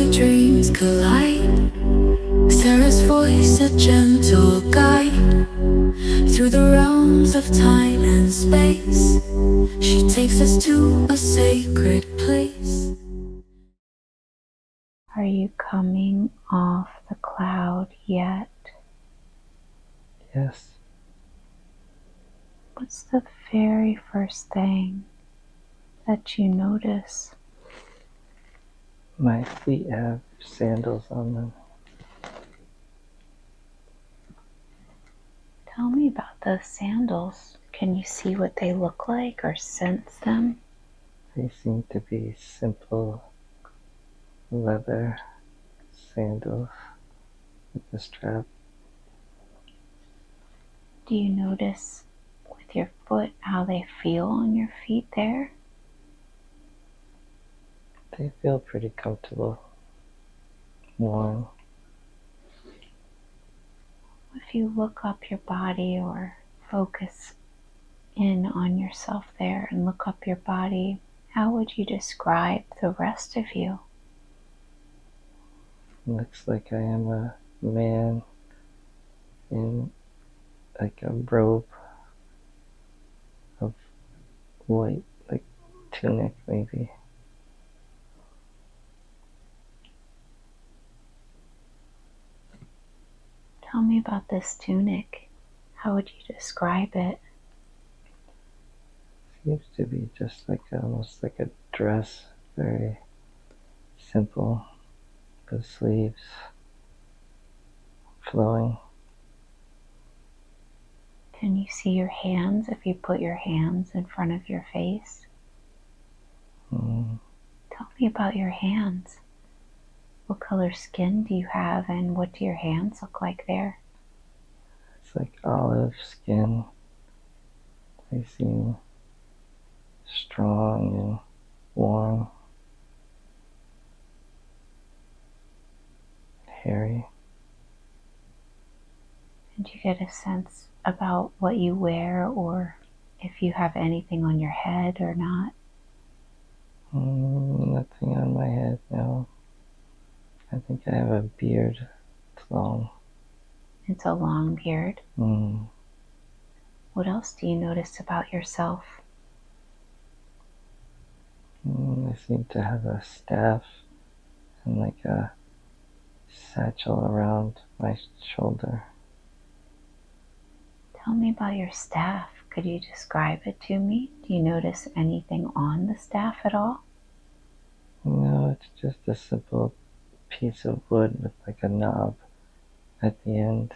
where dreams collide. Sarah's voice, a gentle guide through the realms of time and space. She takes us to a sacred place. Are you coming off the cloud yet? Yes. What's the very first thing that you notice? My feet have sandals on them. Tell me about those sandals. Can you see what they look like or sense them? They seem to be simple leather sandals with a strap. Do you notice with your foot how they feel on your feet there? They feel pretty comfortable, warm. If you look up your body or focus in on yourself there and look up your body, how would you describe the rest of you? Looks like I am a man in like a robe of white, like tunic maybe. Tell me about this tunic. How would you describe it? Seems to be just like almost like a dress, very simple. The sleeves flowing. Can you see your hands if you put your hands in front of your face? Tell me about your hands. What color skin do you have and what do your hands look like there? It's like olive skin. They seem strong and warm. Hairy. And do you get a sense about what you wear or if you have anything on your head or not? Nothing on my head now. I think I have a beard. It's long. It's a long beard. What else do you notice about yourself? I seem to have a staff and like a satchel around my shoulder. Tell me about your staff. Could you describe it to me? Do you notice anything on the staff at all? No, it's just a simple piece of wood with like a knob at the end.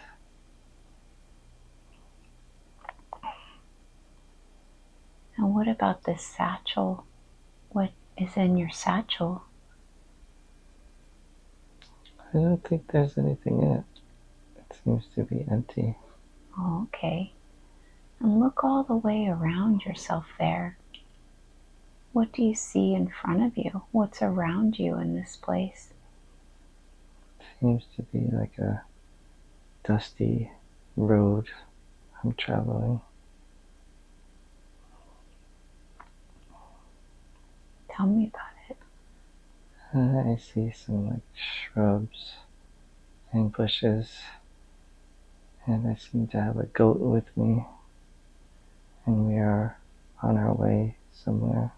And what about this satchel? What is in your satchel? I don't think there's anything in it. It seems to be empty. Oh, okay. And look all the way around yourself there. What do you see in front of you? What's around you in this place? Seems to be like a dusty road I'm traveling. Tell me about it. I see some like shrubs and bushes, and I seem to have a goat with me, and we are on our way somewhere.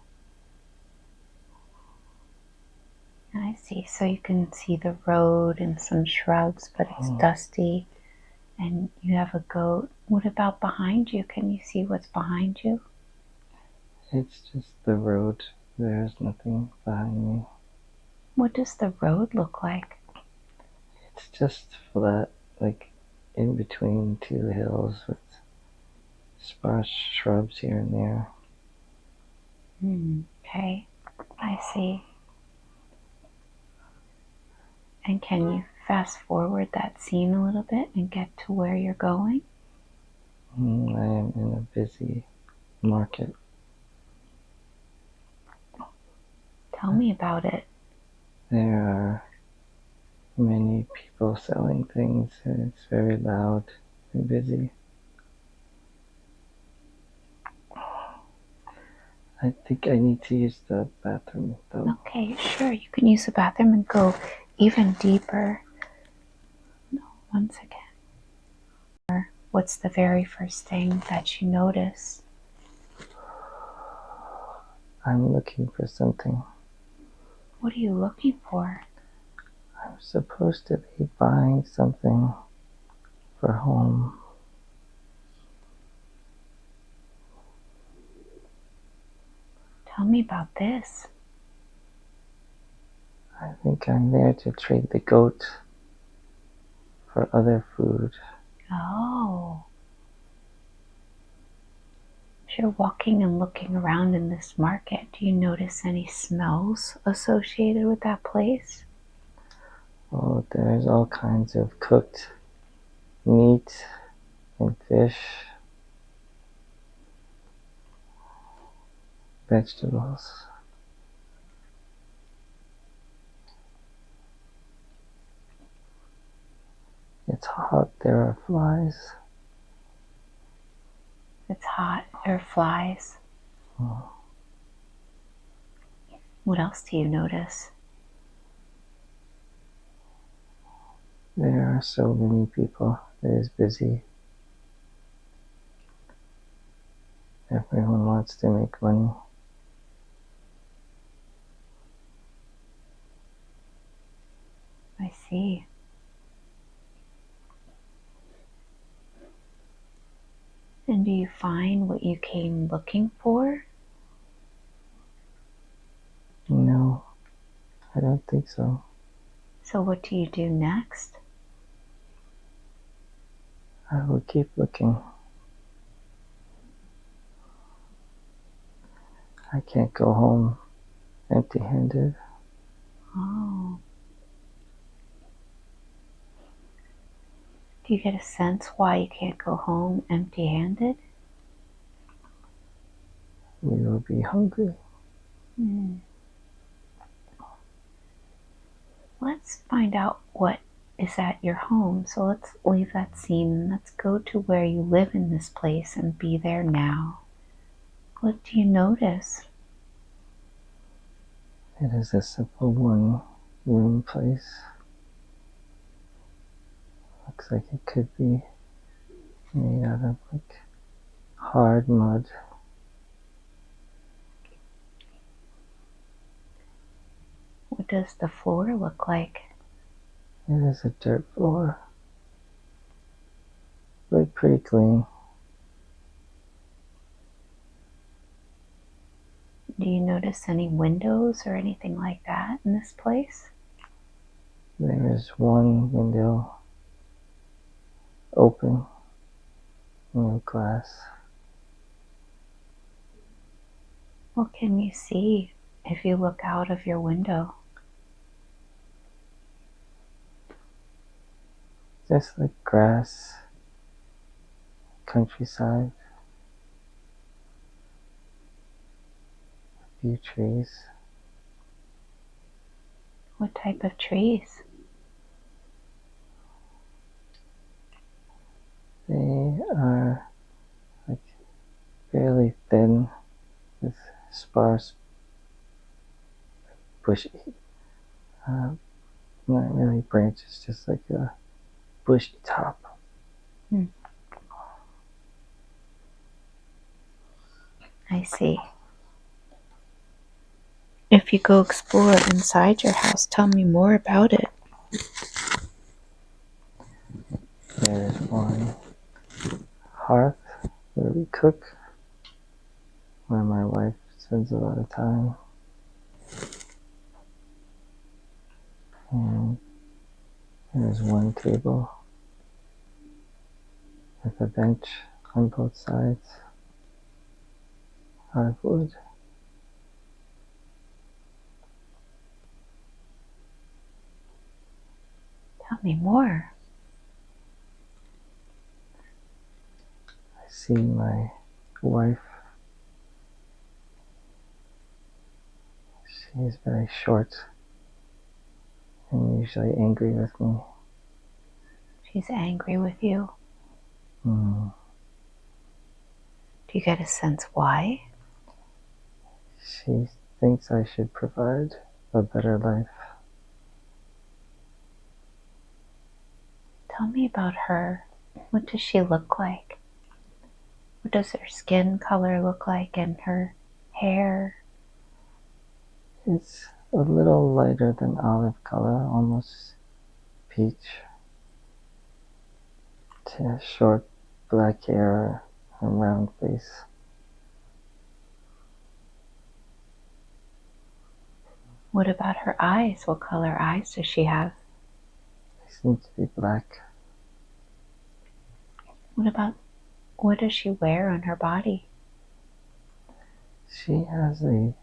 I see. So you can see the road and some shrubs, but it's dusty. And you have a goat. What about behind you? Can you see what's behind you? It's just the road. There's nothing behind me. What does the road look like? It's just flat, like in between two hills with sparse shrubs here and there. Okay, I see. And can you fast forward that scene a little bit and get to where you're going? I am in a busy market. Tell me about it. There are many people selling things, and it's very loud and busy. I think I need to use the bathroom though. Okay, sure. You can use the bathroom and go even deeper. No, once again. What's the very first thing that you notice? I'm looking for something. What are you looking for? I'm supposed to be buying something for home. Tell me about this. I think I'm there to trade the goat for other food. Oh. As you're walking and looking around in this market, do you notice any smells associated with that place? Oh, there's all kinds of cooked meat and fish, vegetables. It's hot, there are flies. It's hot. There are flies. Oh, What else do you notice? there are so many people. It is busy. Everyone wants to make money. I see. And do you find what you came looking for? No, I don't think so. So what do you do next? I will keep looking. I can't go home empty-handed. Oh. Do you get a sense why you can't go home empty-handed? We will be hungry. Let's find out what is at your home. So let's leave that scene and let's go to where you live in this place and be there now. What do you notice? It is a simple one-room place. Looks like it could be made out of like hard mud. What does the floor look like? It is a dirt floor, but pretty clean. Do you notice any windows or anything like that in this place? There is one window open, no glass. What can you see if you look out of your window? Just like grass, countryside, a few trees. What type of trees? They are like fairly thin with sparse, bushy, not really branches, just like a bushy top. I see. If you go explore inside your house, tell me more about it. There is one hearth where we cook, where my wife spends a lot of time. And there's one table with a bench on both sides out of wood. Tell me more. I see my wife. She is very short and usually angry with me. She's angry with you. Mm. Do you get a sense why? She thinks I should provide a better life. Tell me about her. What does she look like? What does her skin color look like and her hair? It's a little lighter than olive color, almost peach. She has short black hair and round face. What about her eyes? What color eyes does she have? They seem to be black. What does she wear on her body? She has a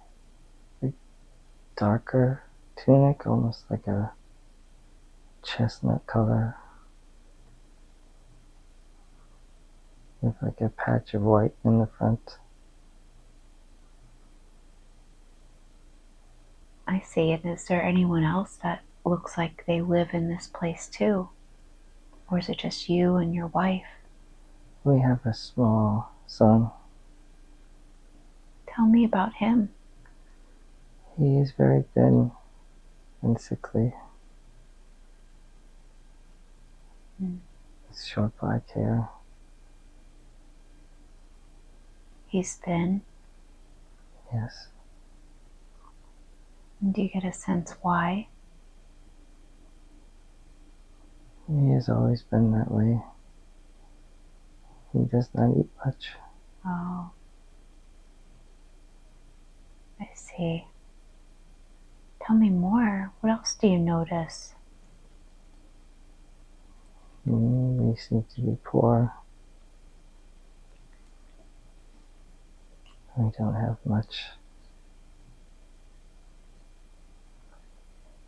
darker tunic, almost like a chestnut color, with like a patch of white in the front. I see. And is there anyone else that looks like they live in this place too? Or is it just you and your wife? We have a small son. Tell me about him. He is very thin and sickly. With short black hair. He's thin. Yes. And do you get a sense why? He has always been that way. He does not eat much. Oh, I see. Tell me more. What else do you notice? We seem to be poor. We don't have much.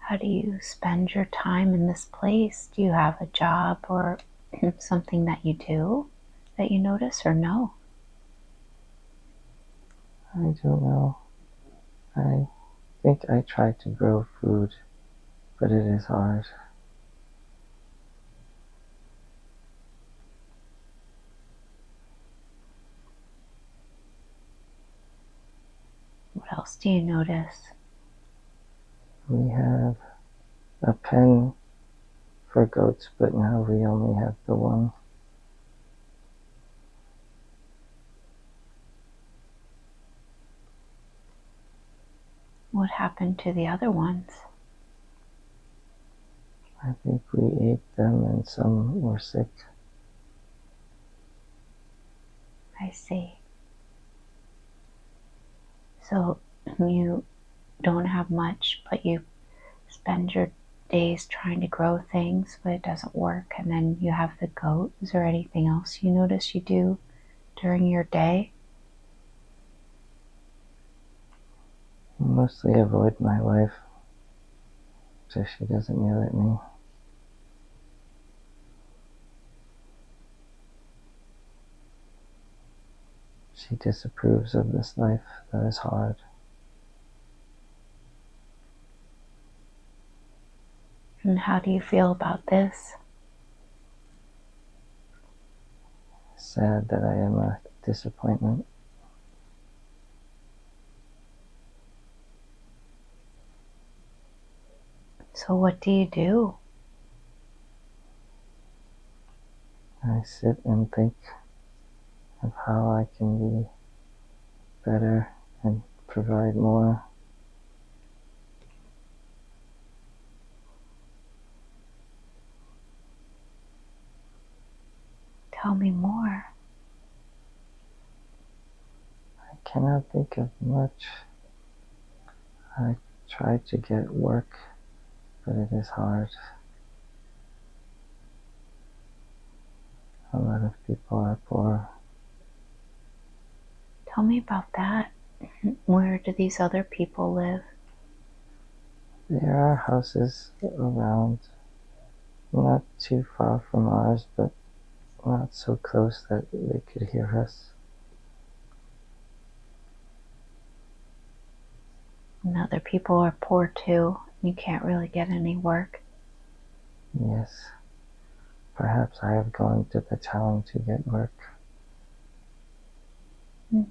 How do you spend your time in this place? Do you have a job or something that you do that you notice, or no? I don't know. I think I try to grow food, but it is hard. What else do you notice? We have a pen for goats, but now we only have the one. What happened to the other ones? I think we ate them and some were sick. I see. So you don't have much, but you spend your days trying to grow things, but it doesn't work. And then you have the goat. Is there anything else you notice you do during your day? I mostly avoid my wife so she doesn't yell at me. She disapproves of this life that is hard. And how do you feel about this? Sad that I am a disappointment. So what do you do? I sit and think of how I can be better and provide more. Tell me more. I cannot think of much. I try to get work, but it is hard. A lot of people are poor. Tell me about that. Where do these other people live? There are houses around, not too far from ours, but not so close that they could hear us. And other people are poor too. You can't really get any work. Yes. Perhaps I have gone to the town to get work.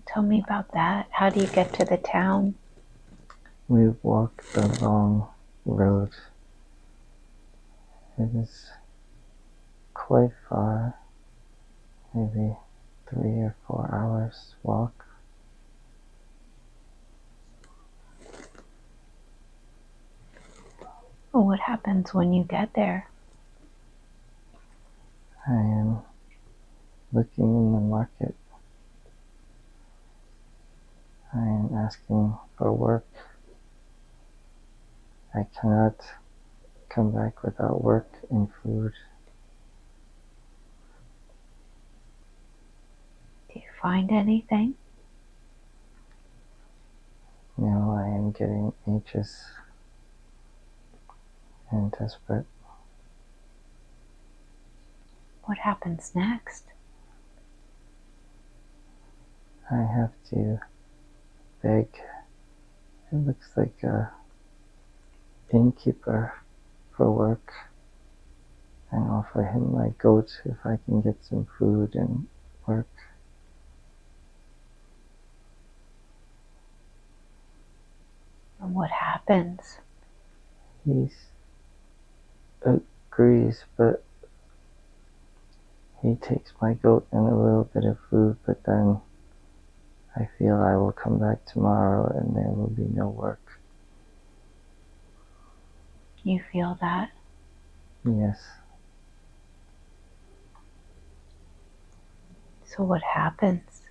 Tell me about that. How do you get to the town? We walk the long road. It is quite far, maybe 3 or 4 hours walk. What happens when you get there? I am looking in the market. I am asking for work. I cannot come back without work and food. Do you find anything? Now I am getting anxious and desperate. What happens next? I have to beg. It looks like a innkeeper for work, and offer him my goat if I can get some food and work. And what happens? He agrees, but he takes my goat and a little bit of food, but then I feel I will come back tomorrow and there will be no work. You feel that? Yes. So what happens?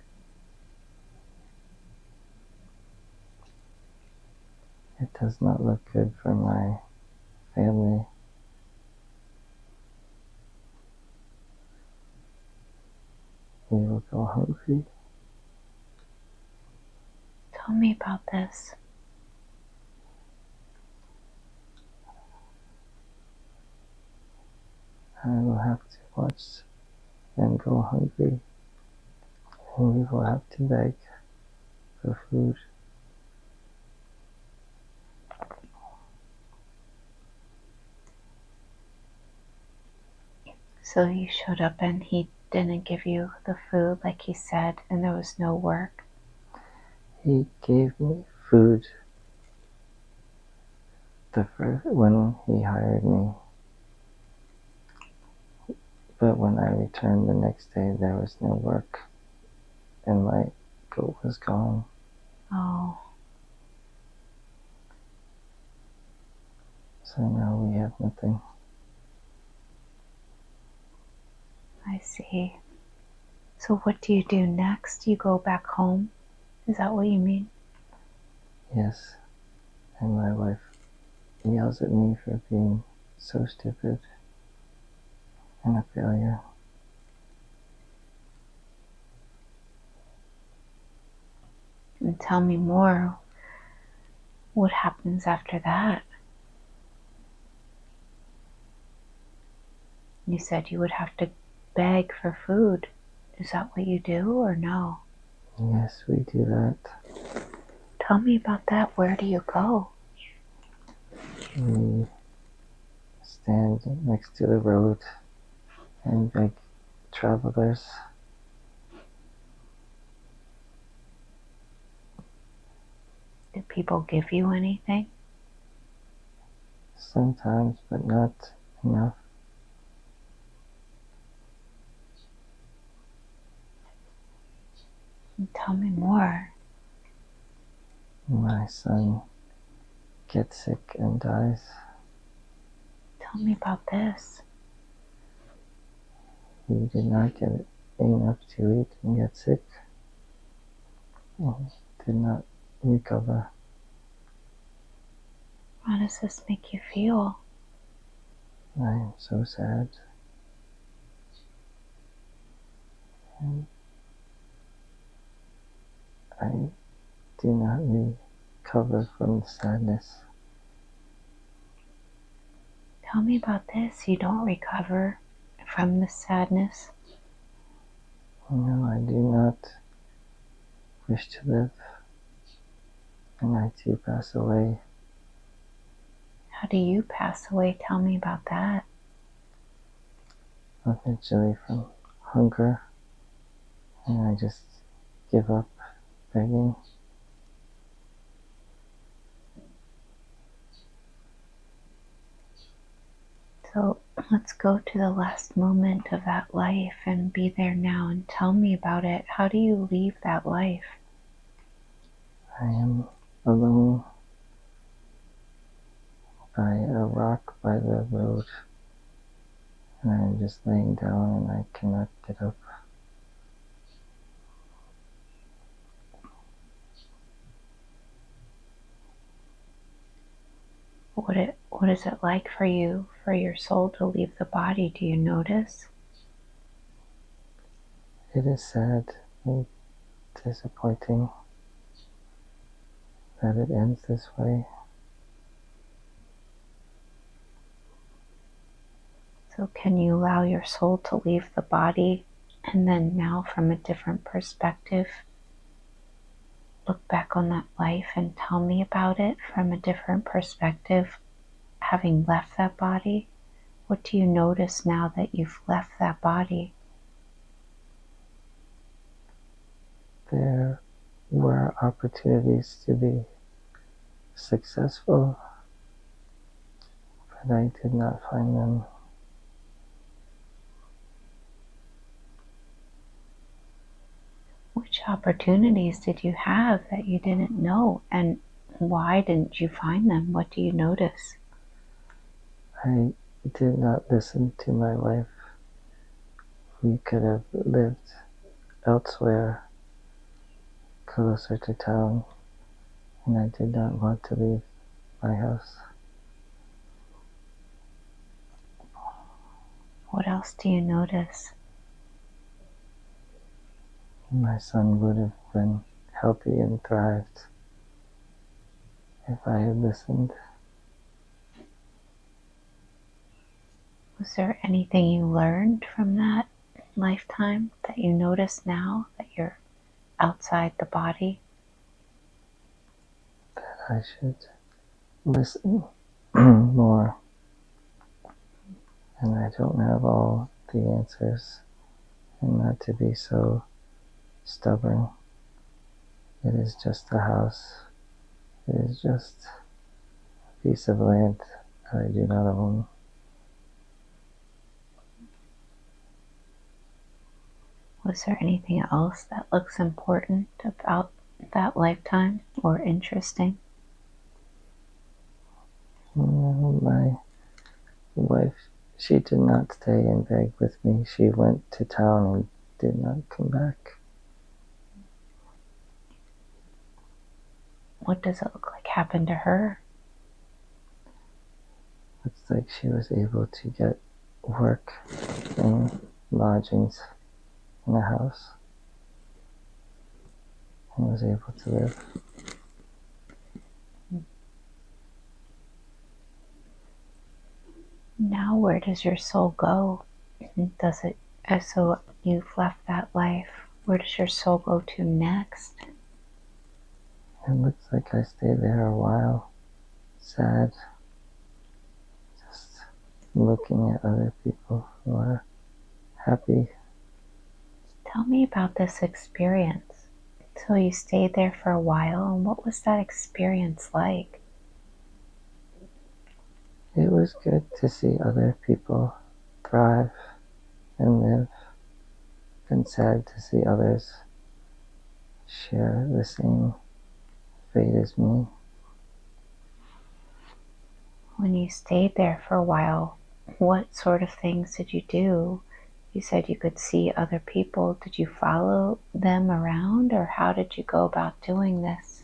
It does not look good for my family. We will go hungry. Tell me about this. I will have to watch them go hungry, and we will have to beg for food. So you showed up and he didn't give you the food like he said, and there was no work. He gave me food when he hired me, but when I returned the next day there was no work and my goat was gone. Oh, So now we have nothing. I see. So what do you do next? You go back home? Is that what you mean? Yes, and my wife yells at me for being so stupid and a failure. And tell me more. What happens after that? You said you would have to beg for food. Is that what you do or no? Yes, we do that. Tell me about that. Where do you go? We stand next to the road and beg travelers. Do people give you anything? Sometimes, but not enough. Tell me more. My son gets sick and dies. Tell me about this. He did not get enough to eat and get sick. He did not recover. How does this make you feel? I am so sad. And I do not recover from the sadness. Tell me about this. You don't recover from the sadness. No, I do not wish to live, and I too pass away. How do you pass away? Tell me about that. Eventually from hunger, and I just give up. begging. So let's go to the last moment of that life and be there now and tell me about it. How do you leave that life? I am alone by a rock by the road, and I'm just laying down and I cannot get up. What is it like for you, for your soul to leave the body? Do you notice? It is sad and disappointing that it ends this way. So can you allow your soul to leave the body and then now from a different perspective look back on that life and tell me about it from a different perspective, having left that body? What do you notice now that you've left that body? There were opportunities to be successful, but I did not find them. Which opportunities did you have that you didn't know, and why didn't you find them? What do you notice? I did not listen to my wife. We could have lived elsewhere, closer to town, and I did not want to leave my house. What else do you notice? My son would have been healthy and thrived if I had listened. Was there anything you learned from that lifetime that you notice now that you're outside the body? That I should listen more. And I don't have all the answers, and not to be so stubborn. It is just a house. It is just a piece of land that I do not own. Was there anything else that looks important about that lifetime or interesting? No, my wife, she did not stay and beg with me. She went to town and did not come back. What does it look like happened to her? It's like she was able to get work and lodgings in a house and was able to live. Now where does your soul go? Does it, so you've left that life, where does your soul go to next? It looks like I stayed there a while, sad, just looking at other people who are happy. Tell me about this experience. So you stayed there for a while, and what was that experience like? It was good to see other people thrive and live, and sad to see others share the same fate as me. When you stayed there for a while, what sort of things did you do? You said you could see other people. Did you follow them around, or how did you go about doing this?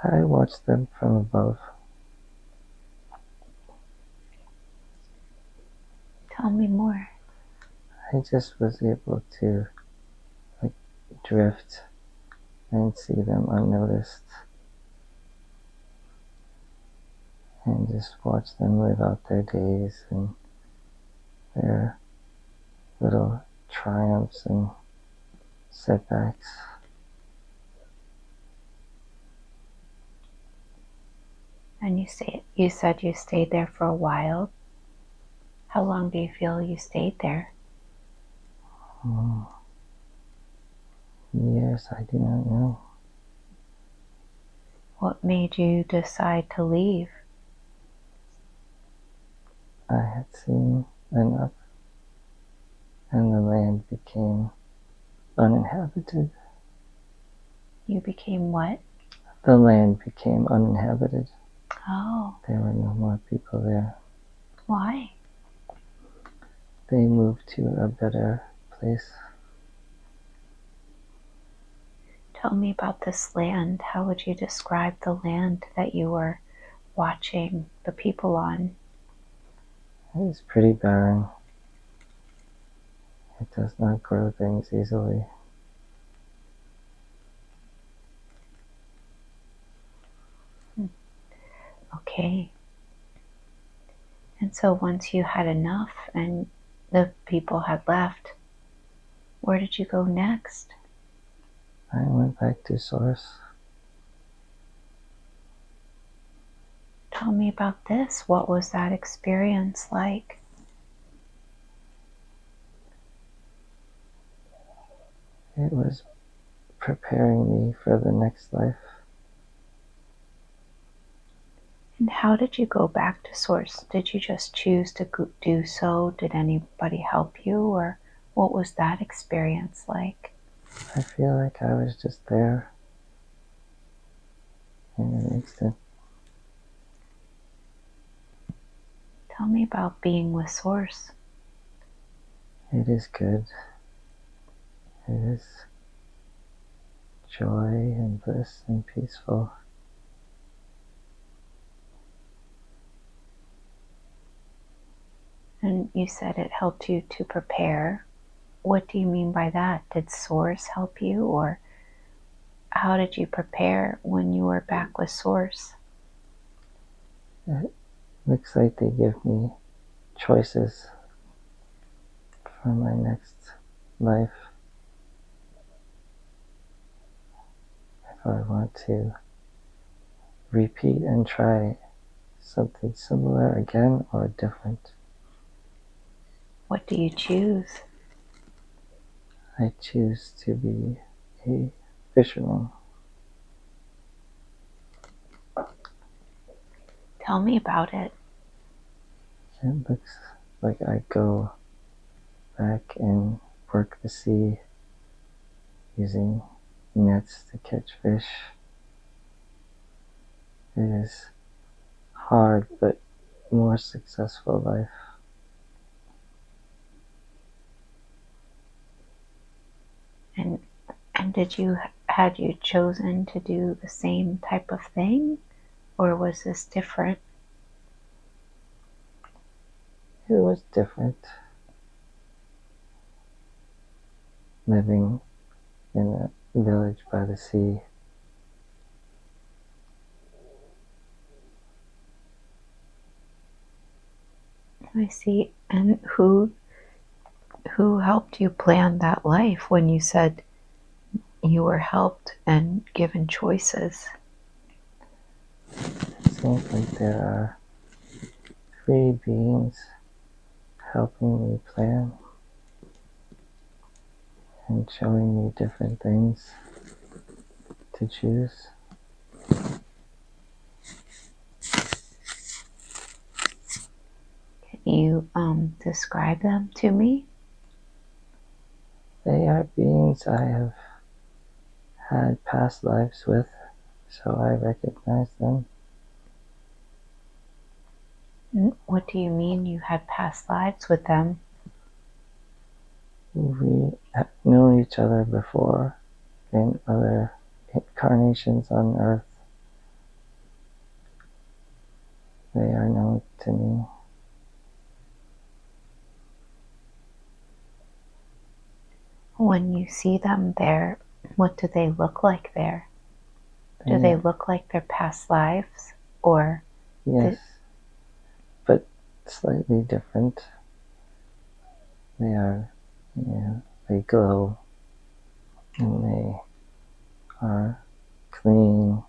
I watched them from above. Tell me more. I just was able to drift and see them unnoticed and just watch them live out their days and their little triumphs and setbacks. And you said you stayed there for a while. How long do you feel you stayed there? Years, I do not know. What made you decide to leave? I had seen enough, and the land became uninhabited. You became what? The land became uninhabited. Oh, There were no more people there. why? They moved to a better place. Tell me about this land. How would you describe the land that you were watching the people on? It is pretty barren. It does not grow things easily. Okay. And so once you had enough and the people had left, where did you go next? I went back to Source. Tell me about this. What was that experience like? It was preparing me for the next life. And how did you go back to Source? Did you just choose to do so? Did anybody help you? Or what was that experience like? I feel like I was just there in an instant. Tell me about being with Source. It is good. It is joy and bliss and peaceful. And you said it helped you to prepare. What do you mean by that? Did Source help you, or how did you prepare when you were back with Source? It looks like they give me choices for my next life. If I want to repeat and try something similar again or different. What do you choose? I choose to be a fisherman. Tell me about it. It looks like I go back and work the sea using nets to catch fish. It is hard but more successful life. And had you chosen to do the same type of thing, or was this different? It was different. Living in a village by the sea. I see. And who helped you plan that life when you said you were helped and given choices? It seems like there are three beings helping me plan and showing me different things to choose. Can you describe them to me? They are beings I have had past lives with, so I recognize them. What do you mean you had past lives with them? We have known each other before in other incarnations on Earth. They are known to me. When you see them there, what do they look like there? Do they look like their past lives, or? Yes, but slightly different. They are, they glow, and they are clean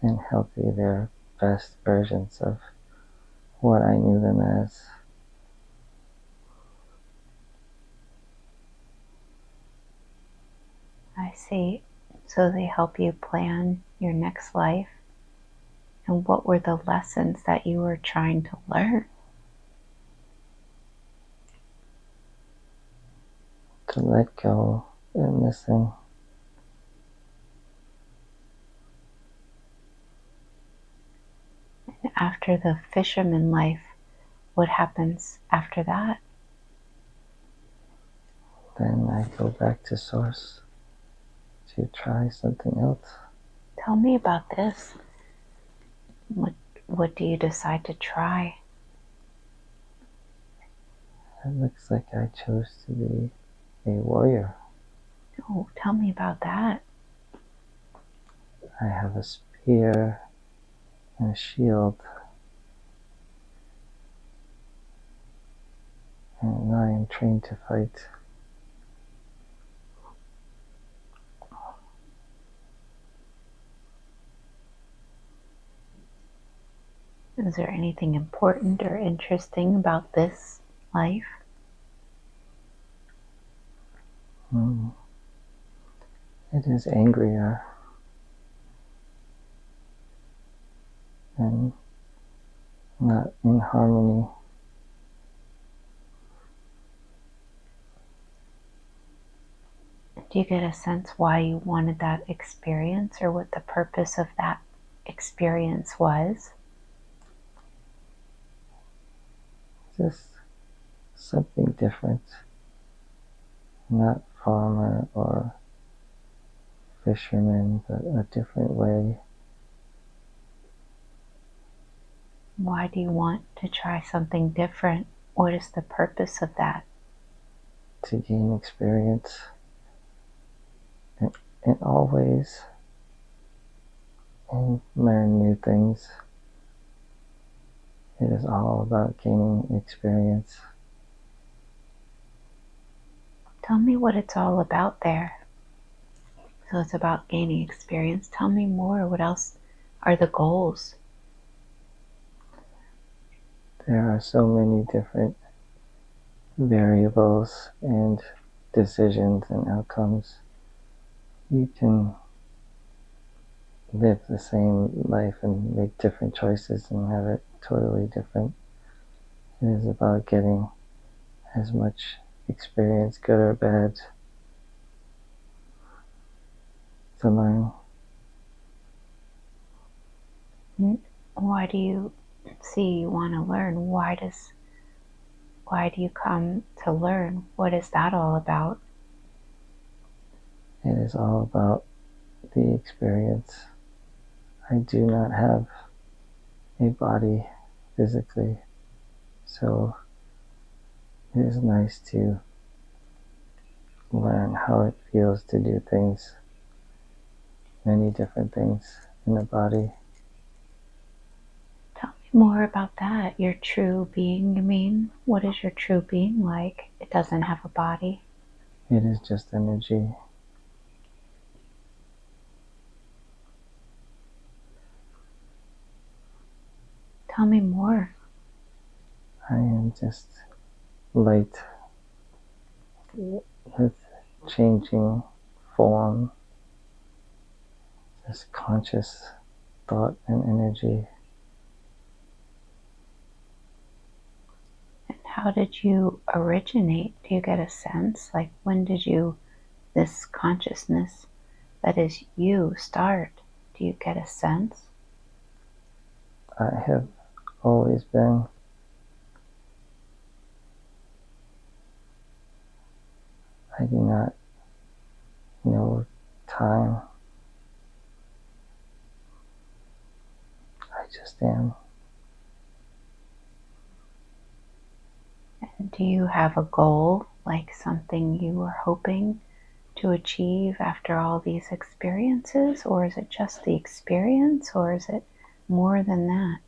and healthy. They're best versions of what I knew them as. I see. So they help you plan your next life. And what were the lessons that you were trying to learn? To let go and listen. And after the fisherman life, what happens after that? Then I go back to source to try something else. Tell me about this. What do you decide to try? It looks like I chose to be a warrior. Oh, tell me about that. I have a spear and a shield, and I am trained to fight. Is there anything important or interesting about this life? It is angrier and not in harmony. Do you get a sense why you wanted that experience or what the purpose of that experience was? Just something different. Not farmer or fisherman, but a different way. Why do you want to try something different? What is the purpose of that? To gain experience in all ways and learn new things. It is all about gaining experience. Tell me what it's all about there. So it's about gaining experience. Tell me more. What else are the goals? There are so many different variables and decisions and outcomes. You can live the same life and make different choices and have it totally different. It is about getting as much experience, good or bad, to learn. Why do you see you want to learn? Why do you come to learn? What is that all about? It is all about the experience. I do not have a body physically, so it is nice to learn how it feels to do things, many different things in the body. Tell me more about that. Your true being, you mean? What is your true being like? It doesn't have a body. It is just energy. Tell me more. I am just light with changing form, just conscious thought and energy. And how did you originate? Do you get a sense? Like, when did this consciousness that is you, start? Do you get a sense? I have always been. I do not know time. I just am. And do you have a goal, like something you were hoping to achieve after all these experiences? Or is it just the experience? Or is it more than that?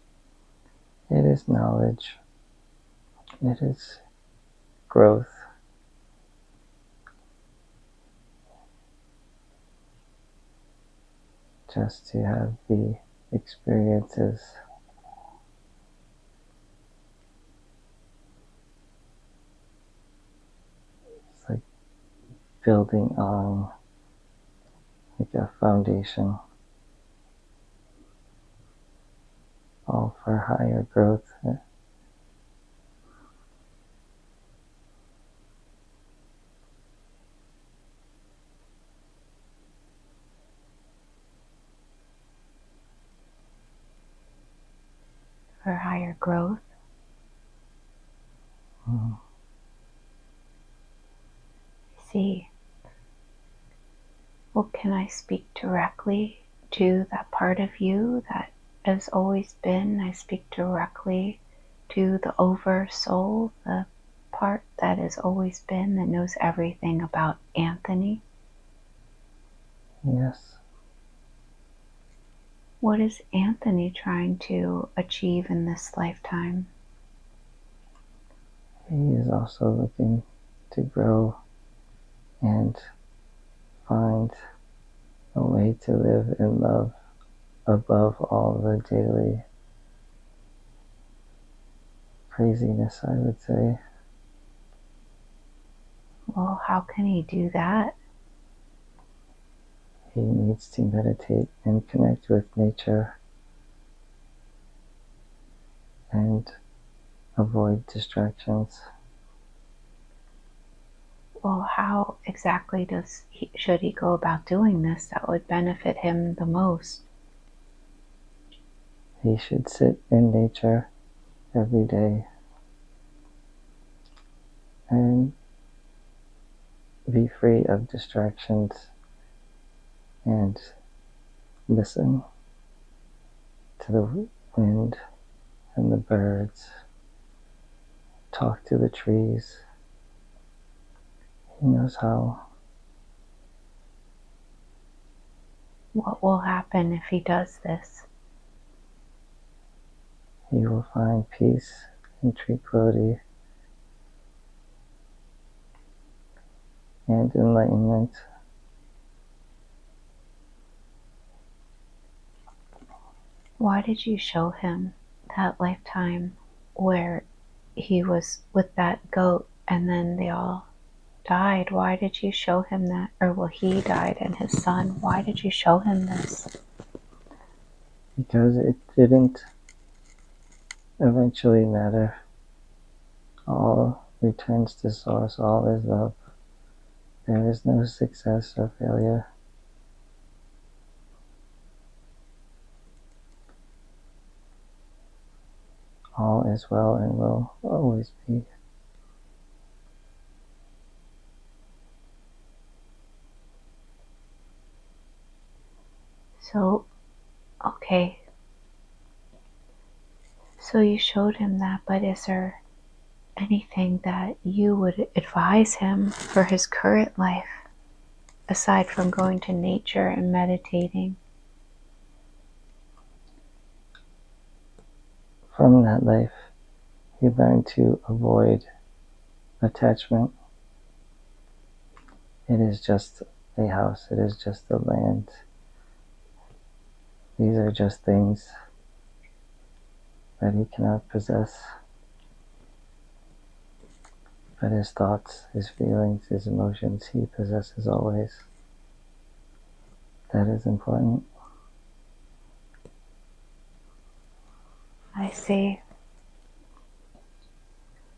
It is knowledge. It is growth. Just to have the experiences. It's like building on like a foundation. for higher growth. For higher growth. Mm. See. Well, can I speak directly to that part of you that has always been? I speak directly to the over soul, the part that has always been, that knows everything about Anthony. Yes. What is Anthony trying to achieve in this lifetime? He is also looking to grow and find a way to live in love above all the daily craziness, I would say. Well, how can he do that? He needs to meditate and connect with nature and avoid distractions. Well, how exactly should he go about doing this that would benefit him the most? He should sit in nature every day and be free of distractions and listen to the wind and the birds, talk to the trees. He knows how. What will happen if he does this? He will find peace and tranquility and enlightenment. Why did you show him that lifetime where he was with that goat and then they all died? Why did you show him that? Or well, he died and his son. Why did you show him this? Because it didn't eventually matter. All returns to source, all is love. There is no success or failure. All is well and will always be. So, okay. So you showed him that, but is there anything that you would advise him for his current life, aside from going to nature and meditating? From that life, he learned to avoid attachment. It is just a house, it is just the land. These are just things that he cannot possess. But his thoughts, his feelings, his emotions, he possesses always. That is important. I see.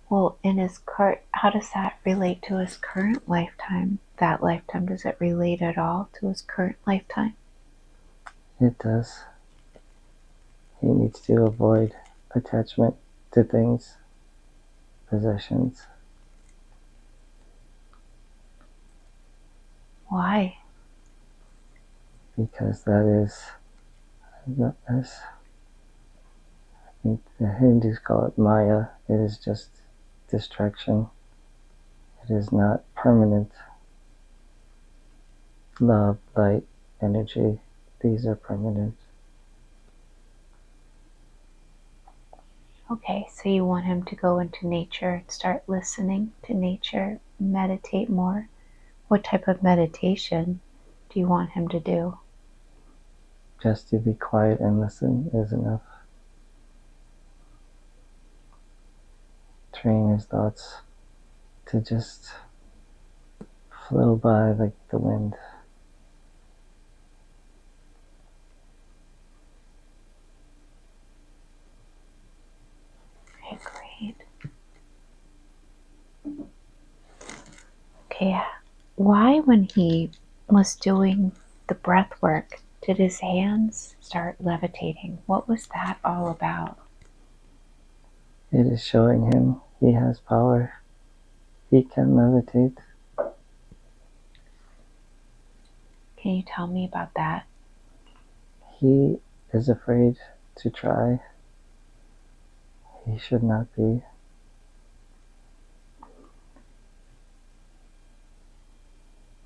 Well, in his how does that relate to his current lifetime? That lifetime, does it relate at all to his current lifetime? It does. He needs to avoid attachment to things, possessions. Why? Because that is, as I think the Hindus call it Maya. It is just distraction. It is not permanent. Love, light, energy, these are permanent. Okay, so you want him to go into nature and start listening to nature, meditate more. What type of meditation do you want him to do? Just to be quiet and listen is enough. Train his thoughts to just flow by like the wind. Right. Okay, why, when he was doing the breath work, did his hands start levitating? What was that all about? It is showing him he has power. He can levitate. Can you tell me about that? He is afraid to try. He should not be.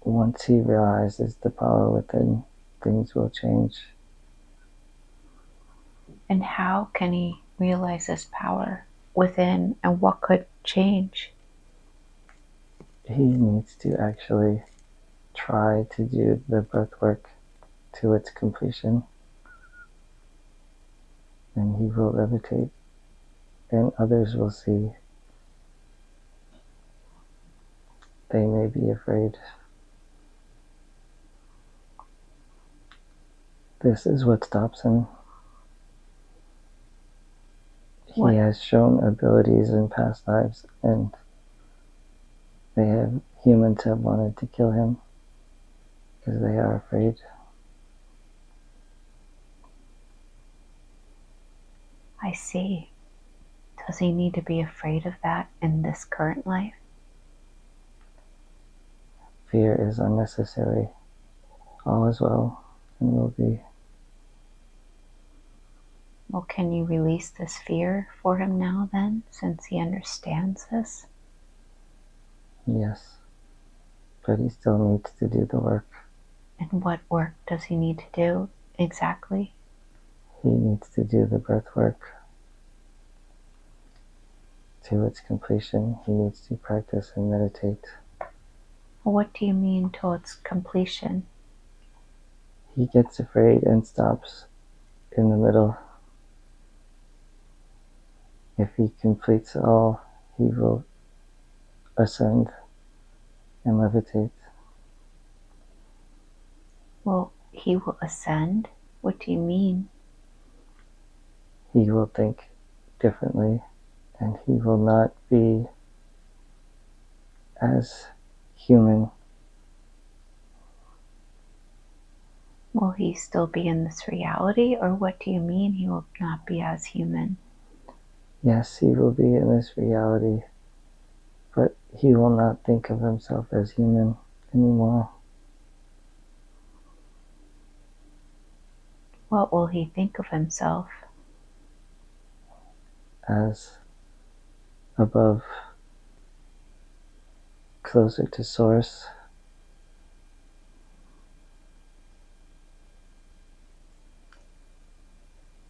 Once he realizes the power within, things will change. And how can he realize this power within, and what could change? He needs to actually try to do the breath work to its completion, and he will levitate, and others will see. They may be afraid. This is what stops him. What? He has shown abilities in past lives, and humans have wanted to kill him because they are afraid. I see. Does he need to be afraid of that in this current life? Fear is unnecessary. All is well and will be. Well, can you release this fear for him now then, since he understands this? Yes, but he still needs to do the work. And what work does he need to do exactly? He needs to do the breath work to its completion. He needs to practice and meditate. What do you mean till its completion? He gets afraid and stops in the middle. If he completes all, he will ascend and levitate. Well, he will ascend? What do you mean? He will think differently, and he will not be as human. Will he still be in this reality, or what do you mean he will not be as human? Yes, he will be in this reality, but he will not think of himself as human anymore. What will he think of himself? As above, closer to source.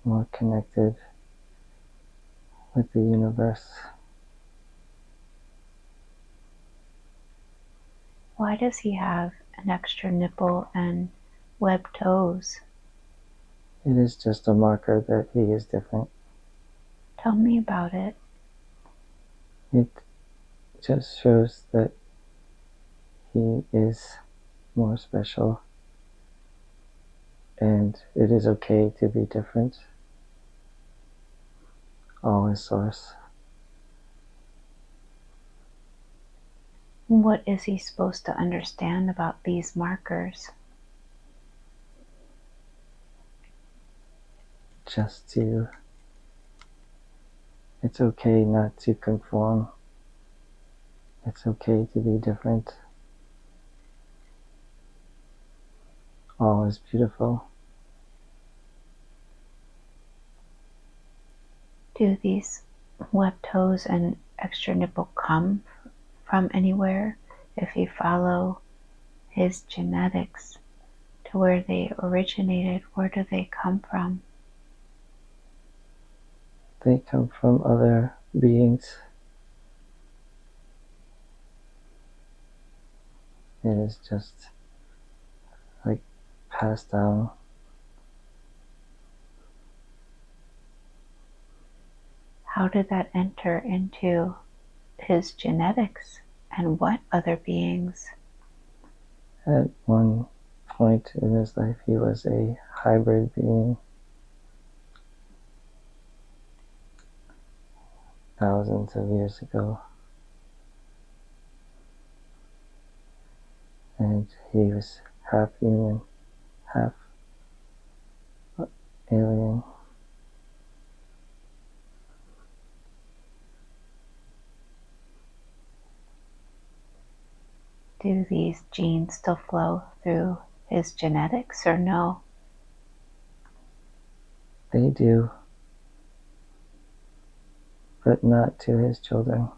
More connected with the universe. Why does he have an extra nipple and webbed toes? It is just a marker that he is different. Tell me about it. It just shows that he is more special, and it is okay to be different. All is source. What is he supposed to understand about these markers? It's okay not to conform. It's okay to be different. All is beautiful. Do these webbed toes and extra nipple come from anywhere? If you follow his genetics to where they originated, where do they come from? They come from other beings. It is just like passed down. How did that enter into his genetics, and what other beings? At one point in his life, he was a hybrid being. thousands of years ago. And he was half human, half alien. Do these genes still flow through his genetics or no? They do, but not to his children.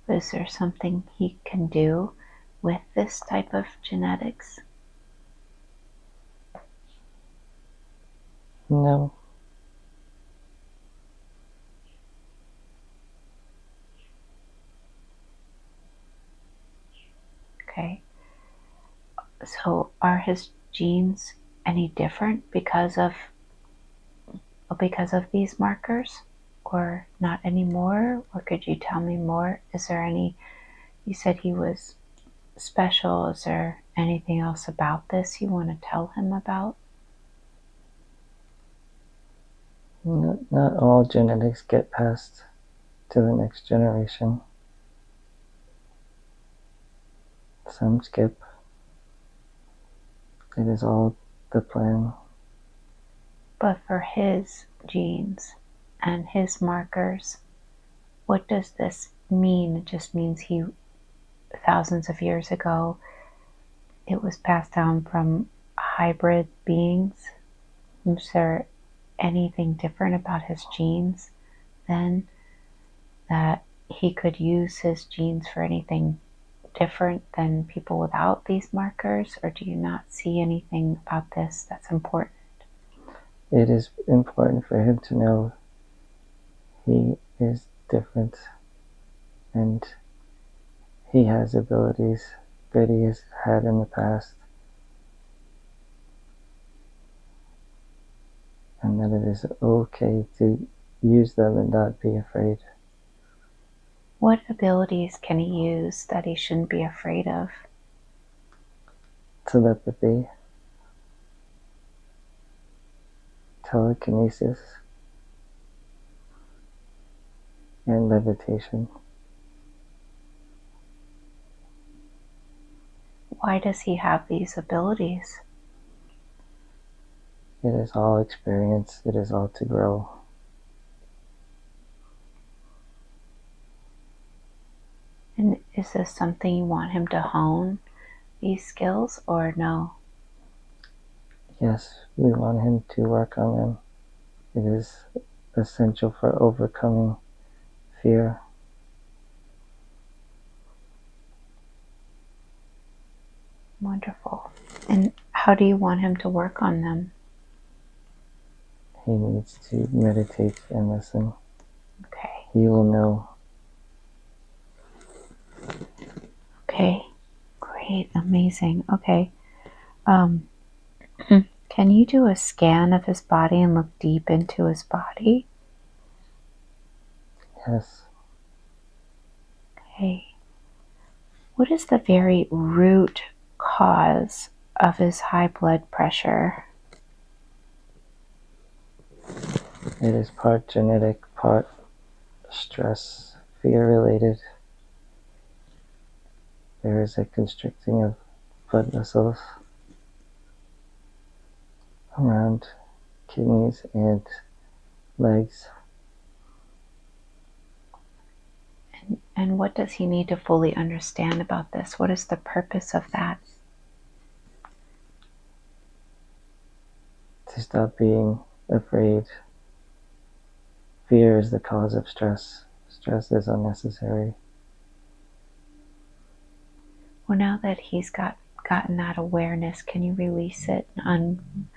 Is there something he can do with this type of genetics? No. Okay. So are his genes any different because of these markers, or not anymore? Or could you tell me more? Is there any, you said he was special, is there anything else about this you want to tell him about? Not all genetics get passed to the next generation. Some skip. It is all the plan. But for his genes and his markers, what does this mean? It just means he, thousands of years ago, it was passed down from hybrid beings. Is there anything different about his genes then, that he could use his genes for anything different than people without these markers? Or do you not see anything about this that's important? It is important for him to know he is different and he has abilities that he has had in the past, and that it is okay to use them and not be afraid. What abilities can he use that he shouldn't be afraid of? Telepathy, telekinesis, and levitation. Why does he have these abilities? It is all experience. It is all to grow. And is this something you want him to hone, these skills, or no? Yes, we want him to work on them. It is essential for overcoming fear. Wonderful. And how do you want him to work on them? He needs to meditate and listen. Okay. He will know. Okay. Great. Amazing. Okay. Can you do a scan of his body and look deep into his body? Yes. Okay. What is the very root cause of his high blood pressure? It is part genetic, part stress, fear related. There is a constricting of blood vessels around kidneys and legs. And what does he need to fully understand about this? What is the purpose of that? To stop being afraid. Fear is the cause of stress. Stress is unnecessary. Well, now that he's gotten that awareness, can you release it and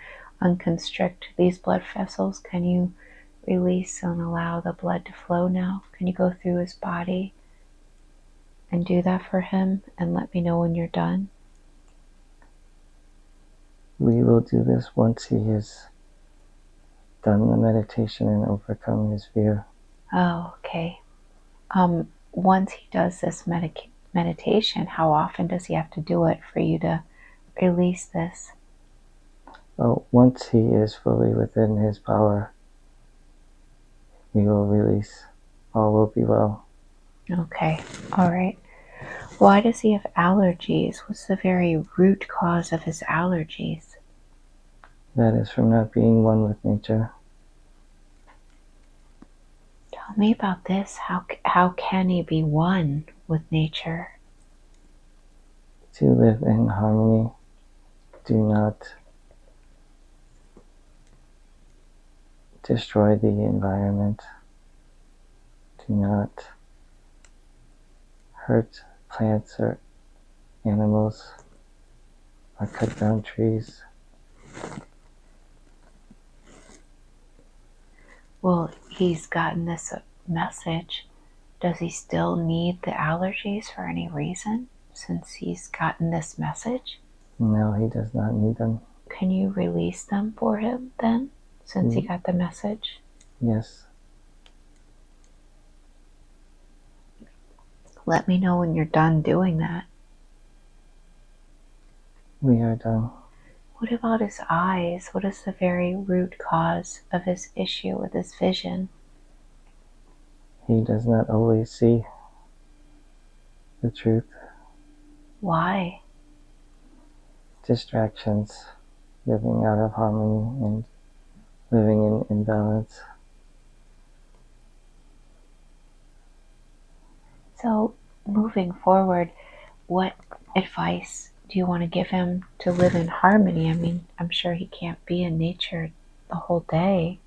unconstrict these blood vessels? Can you release and allow the blood to flow now? Can you go through his body and do that for him and let me know when you're done? We will do this once he has done the meditation and overcome his fear. Oh, okay. Once he does this meditation, how often does he have to do it for you to release this? Well, once he is fully within his power, we will release. All will be well. Okay, all right. Why does he have allergies? What's the very root cause of his allergies? That is from not being one with nature. Tell me about this. How can he be one with nature? To live in harmony, do not destroy the environment. Do not hurt plants or animals or cut down trees. Well, he's gotten this message. Does he still need the allergies for any reason since he's gotten this message? No, he does not need them. Can you release them for him then, since he got the message? Yes. Let me know when you're done doing that. We are done. What about his eyes? What is the very root cause of his issue with his vision? He does not always see the truth. Why? Distractions, living out of harmony and living in imbalance. So, moving forward, what advice do you want to give him to live in harmony? I mean, I'm sure he can't be in nature the whole day.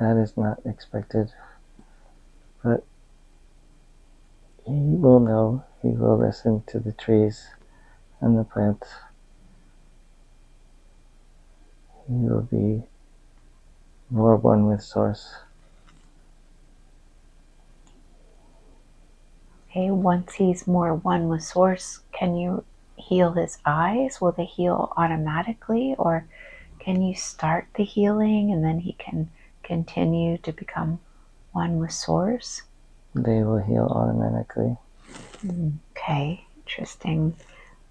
That is not expected, but he will know. He will listen to the trees and the plants. He will be more one with Source. Okay, once he's more one with Source, can you heal his eyes? Will they heal automatically, or can you start the healing and then he can continue to become one with Source? They will heal automatically. Okay, interesting.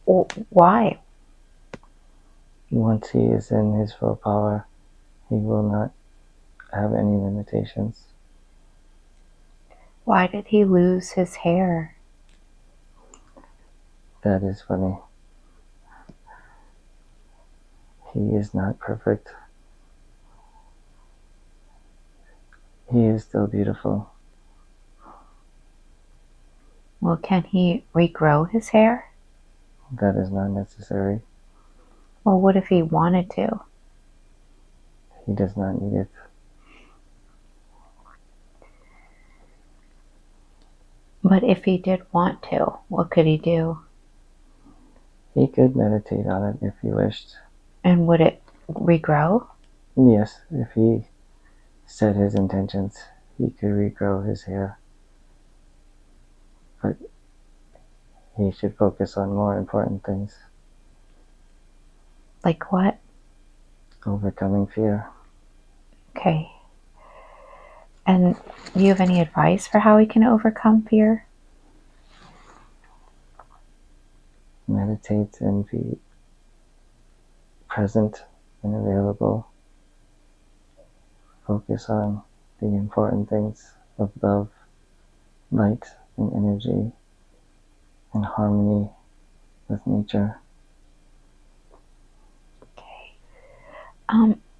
Why? Once he is in his full power, he will not have any limitations. Why did he lose his hair? That is funny. He is not perfect. He is still beautiful. Well, can he regrow his hair? That is not necessary. Well, what if he wanted to? He does not need it. But if he did want to, what could he do? He could meditate on it if he wished. And would it regrow? Yes, if he set his intentions, he could regrow his hair. But he should focus on more important things. Like what? Overcoming fear. Okay. And do you have any advice for how he can overcome fear? Meditate and be present and available. Focus on the important things of love, light, and energy, and harmony with nature.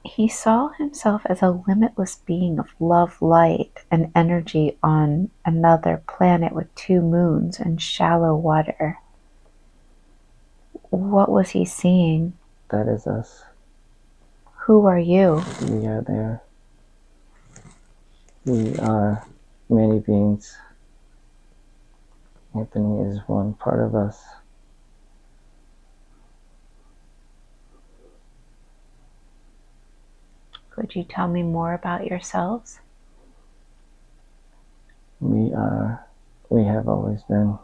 He saw himself as a limitless being of love, light, and energy on another planet with 2 moons and shallow water. What was he seeing? That is us. Who are you? We are there. We are many beings. Anthony is one part of us. Could you tell me more about yourselves? We have always been.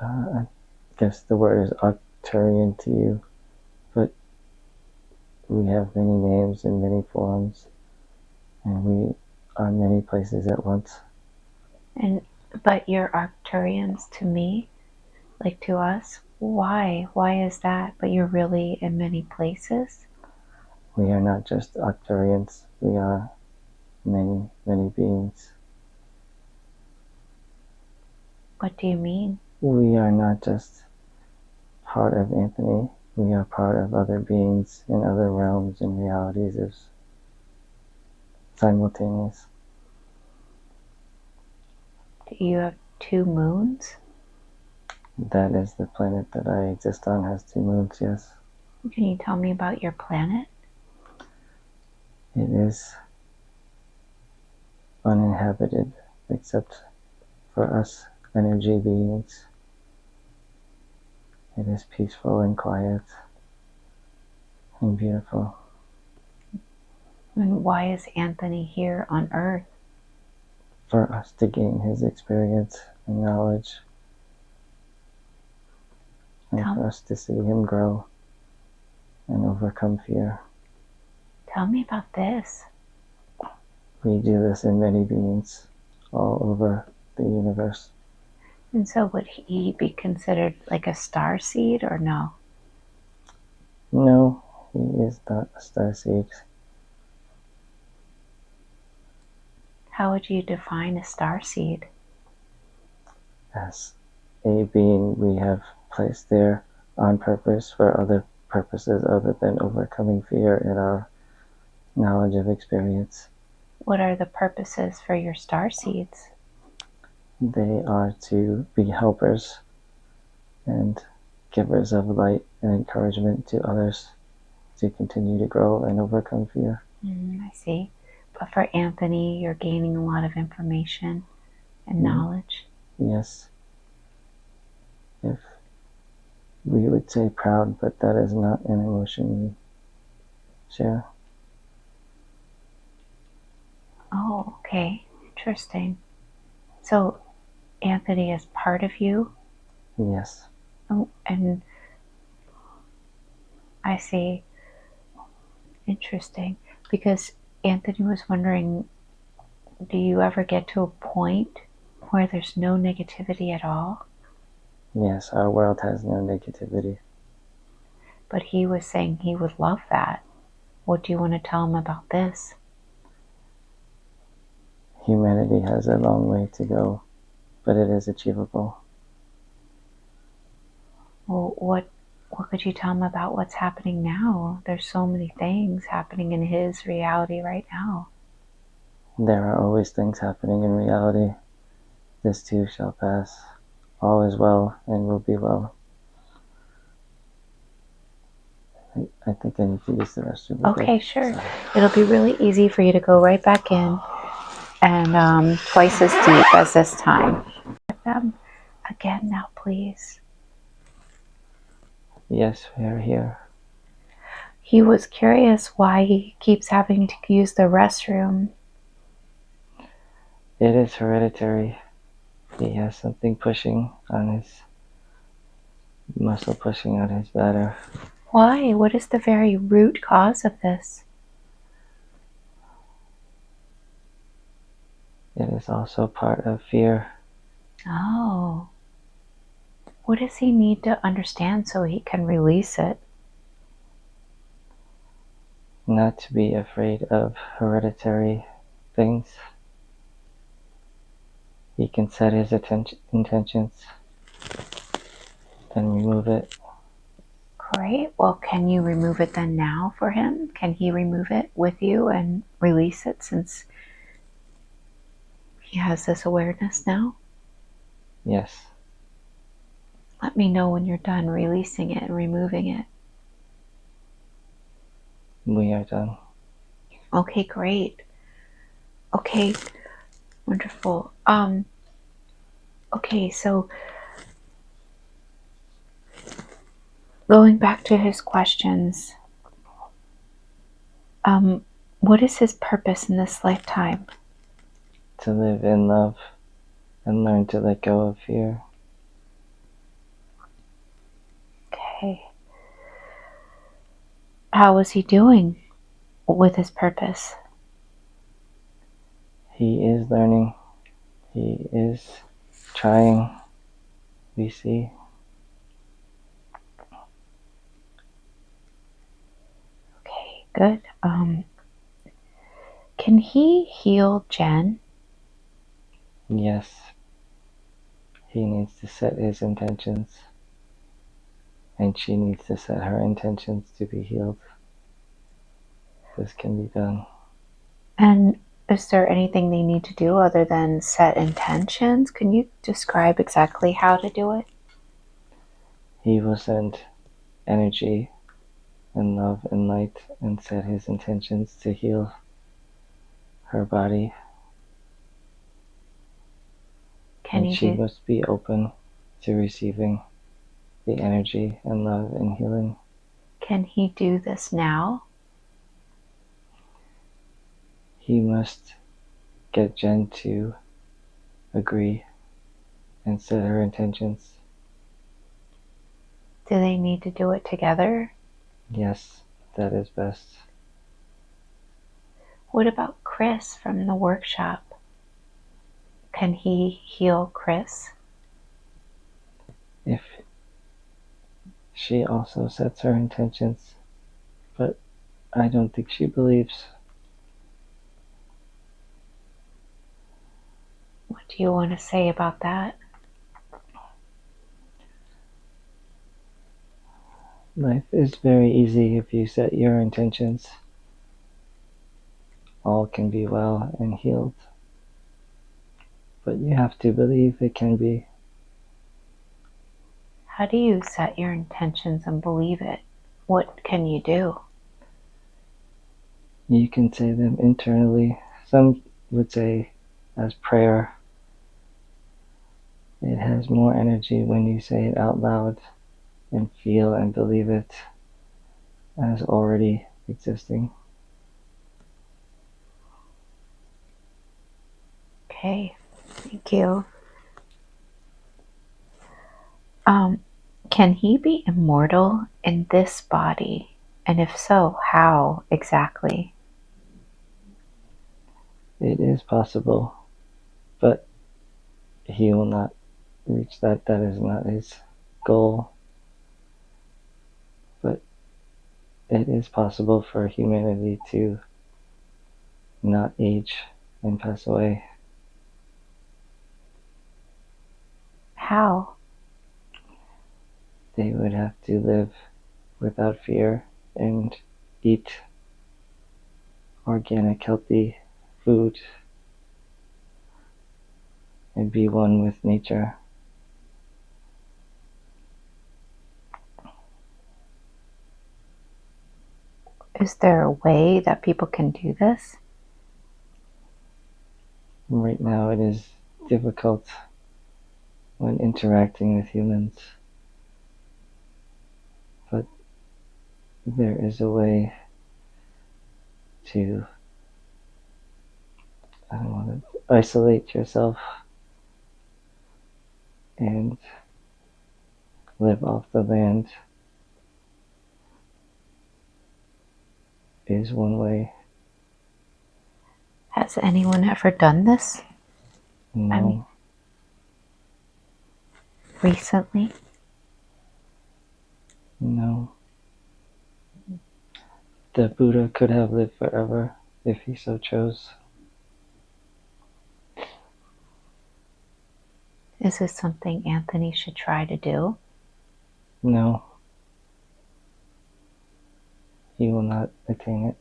I guess the word is Arcturian to you, but we have many names and many forms, and we are many places at once. But you're Arcturians to me, like to us. Why? Why is that? But you're really in many places? We are not just Arcturians, we are many, many beings. What do you mean? We are not just part of Anthony, we are part of other beings in other realms and realities as simultaneous. Do you have 2 moons? That is the planet that I exist on, has 2 moons, yes. Can you tell me about your planet? It is uninhabited except for us energy beings. It is peaceful and quiet and beautiful. And why is Anthony here on Earth? For us to gain his experience and knowledge, and for us to see him grow and overcome fear. Tell me about this. We do this in many beings all over the universe. And so would he be considered like a star seed or no? No, he is not a starseed. How would you define a star seed? As a being we have placed there on purpose for other purposes other than overcoming fear in our knowledge of experience. What are the purposes for your star seeds? They are to be helpers and givers of light and encouragement to others to continue to grow and overcome fear. I see. But for Anthony, you're gaining a lot of information and knowledge. Yes. If we would say proud, but that is not an emotion we share. Oh, okay. Interesting. So Anthony is part of you? Yes. Oh, and I see. Interesting. Because Anthony was wondering, do you ever get to a point where there's no negativity at all? Yes, our world has no negativity. But he was saying he would love that. What do you want to tell him about this? Humanity has a long way to go, but it is achievable. Well, what could you tell him about what's happening now? There's so many things happening in his reality right now. There are always things happening in reality. This too shall pass. All is well and will be well. I think I need to use the restroom. Okay, sure. It'll be really easy for you to go right back in and twice as deep as this time. Again now, please. Yes, we are here. He was curious why he keeps having to use the restroom. It is hereditary. He has something pushing on his muscle, pushing on his bladder. Why? What is the very root cause of this? It is also part of fear. Oh. What does he need to understand so he can release it? Not to be afraid of hereditary things. He can set his intentions and remove it. Great. Well, can you remove it then now for him? Can he remove it with you and release it since he has this awareness now? Yes. Let me know when you're done releasing it and removing it. We are done. Okay, great. Okay, wonderful. Okay, so going back to his questions, what is his purpose in this lifetime? To live in love and learn to let go of fear. Okay. How is he doing with his purpose? He is learning. He is trying. We see. Okay. Good. Can he heal Jen? Yes. He needs to set his intentions, and she needs to set her intentions to be healed. This can be done. And is there anything they need to do other than set intentions? Can you describe exactly how to do it? He will send energy and love and light and set his intentions to heal her body. Can he she do? must be open to receiving the energy and love and healing. Can he do this now? He must get Jen to agree and set her intentions. Do they need to do it together? Yes, that is best. What about Chris from the workshop? Can he heal Chris? If she also sets her intentions, but I don't think she believes. What do you want to say about that? Life is very easy if you set your intentions. All can be well and healed. But you have to believe it can be. How do you set your intentions and believe it? What can you do? You can say them internally. Some would say as prayer. It has more energy when you say it out loud and feel and believe it as already existing. Okay, thank you. Can he be immortal in this body? And if so, how exactly? It is possible, but he will not reach that. That is not his goal. But it is possible for humanity to not age and pass away. How? They would have to live without fear and eat organic, healthy food and be one with nature. Is there a way that people can do this? Right now it is difficult when interacting with humans, but there is a way to, I don't want to isolate yourself and live off the land is one way. Has anyone ever done this? No. I mean, recently? No. The Buddha could have lived forever if he so chose. Is this something Anthony should try to do? No. He will not attain it.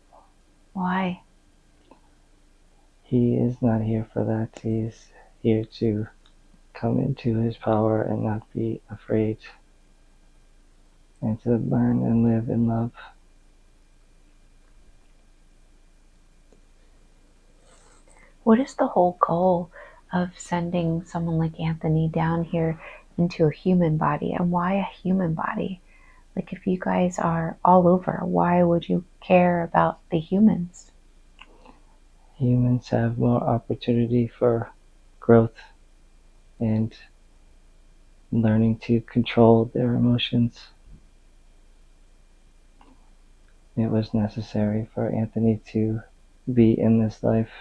Why? He is not here for that. He is here to come into his power and not be afraid, and to learn and live in love. What is the whole goal of sending someone like Anthony down here into a human body? And why a human body? Like, if you guys are all over, why would you care about the humans? Humans have more opportunity for growth and learning to control their emotions. It was necessary for Anthony to be in this life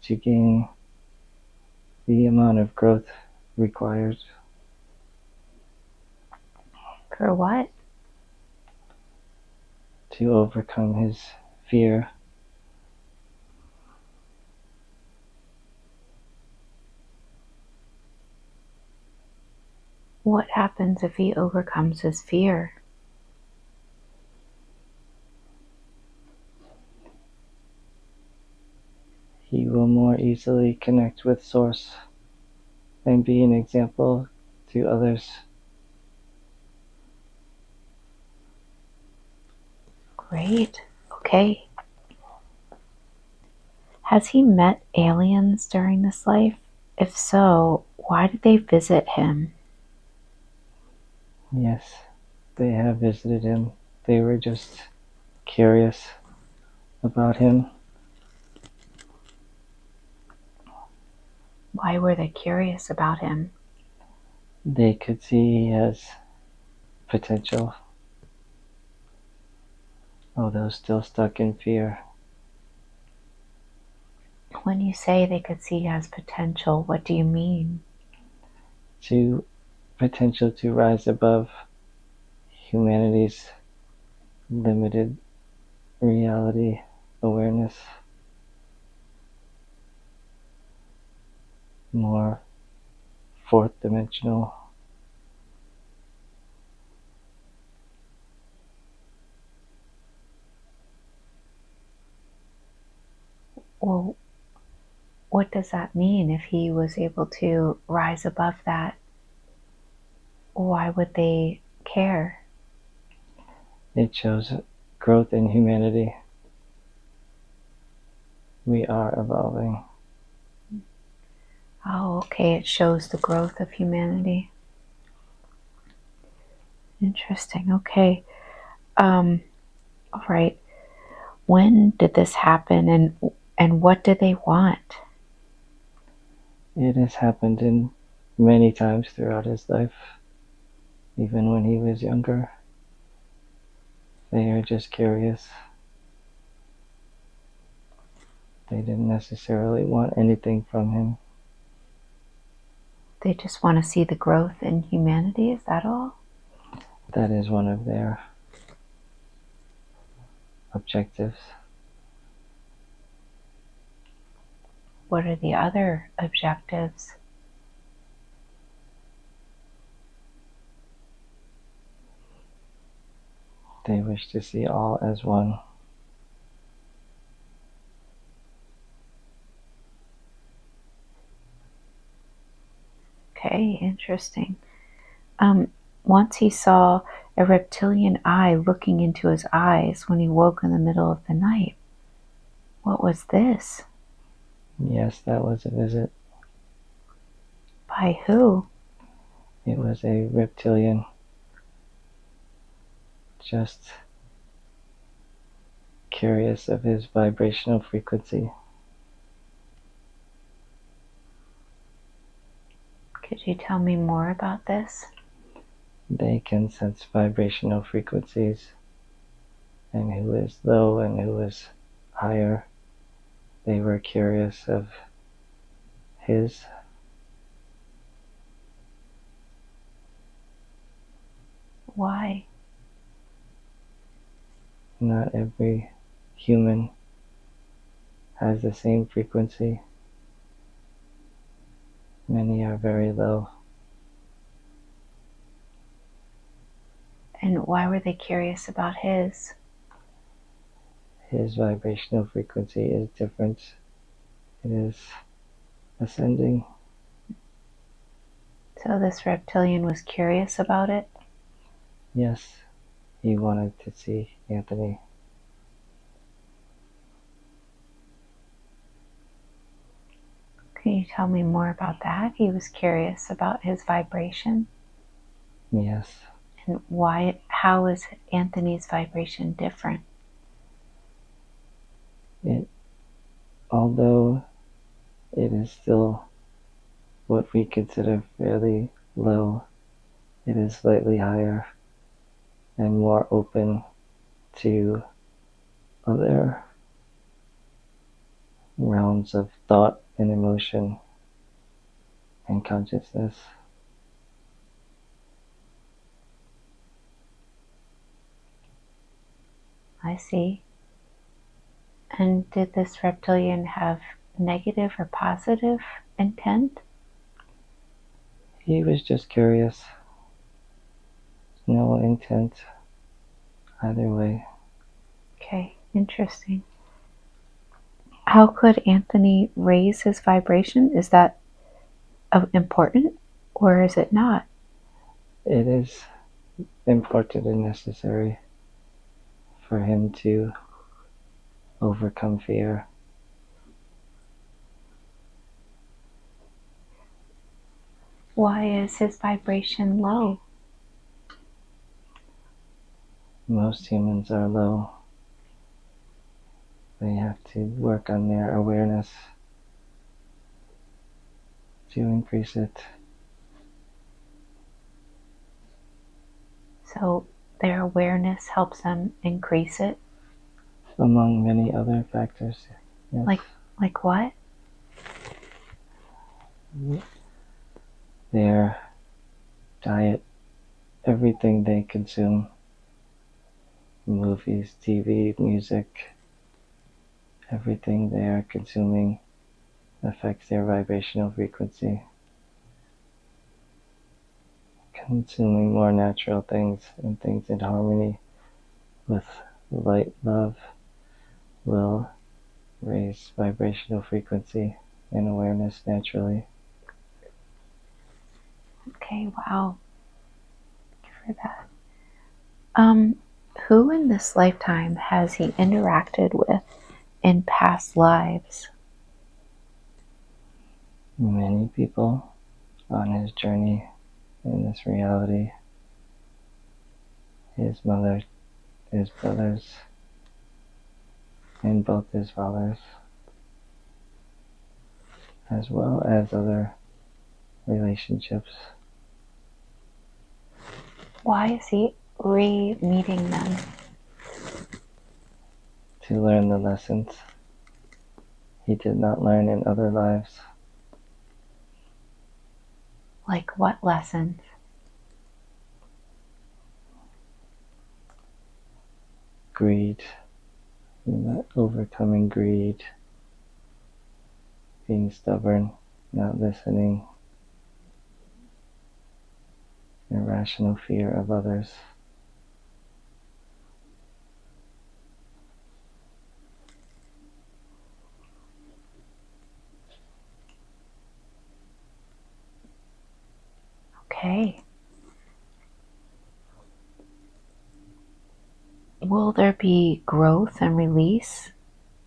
to gain the amount of growth required. For what? to overcome his fear. What happens if he overcomes his fear? He will more easily connect with Source and be an example to others. Great. Okay. Has he met aliens during this life? If so, why did they visit him? Yes, they have visited him. They were just curious about him. Why were they curious about him? They could see he has potential, although still stuck in fear. When you say they could see he has potential, what do you mean? Potential to rise above humanity's limited reality awareness, more fourth dimensional. Well, what does that mean? If he was able to rise above that, why would they care? It shows growth in humanity. We are evolving. Oh, okay. It shows the growth of humanity. Interesting. Okay. All right. When did this happen, and what do they want? It has happened in many times throughout his life, even when he was younger. They are just curious. They didn't necessarily want anything from him. They just want to see the growth in humanity. Is that all? That is one of their objectives. What are the other objectives? They wish to see all as one. Okay, interesting. Once he saw a reptilian eye looking into his eyes when he woke in the middle of the night. What was this? Yes, that was a visit. By who? It was a reptilian, just curious of his vibrational frequency. Could you tell me more about this? They can sense vibrational frequencies, and who is low and who is higher. They were curious of his. Why? Not every human has the same frequency. Many are very low. And why were they curious about his? His vibrational frequency is different. It is ascending. So this reptilian was curious about it? Yes, he wanted to see Anthony. Can you tell me more about that? He was curious about his vibration. Yes. And why? How is Anthony's vibration different? Although it is still what we consider fairly low, it is slightly higher and more open to other realms of thought and emotion and consciousness. I see. And did this reptilian have negative or positive intent? He was just curious. No intent either way. Okay, interesting. How could Anthony raise his vibration? Is that important or is it not? It is important and necessary for him to overcome fear. Why is his vibration low? Most humans are low. They have to work on their awareness to increase it. So their awareness helps them increase it? Among many other factors. Yes. Like what? Their diet, everything they consume, movies, TV, music, everything they are consuming affects their vibrational frequency. Consuming more natural things and things in harmony with light, love, will raise vibrational frequency and awareness naturally. Okay, wow. Thank you for that. Who in this lifetime has he interacted with in past lives? Many people on his journey in this reality. His mother, his brothers, and both his fathers, as well as other relationships. Why is he re-meeting them? To learn the lessons he did not learn in other lives. Like what lessons? Greed, overcoming greed, being stubborn, not listening, irrational fear of others. Okay. Will there be growth and release?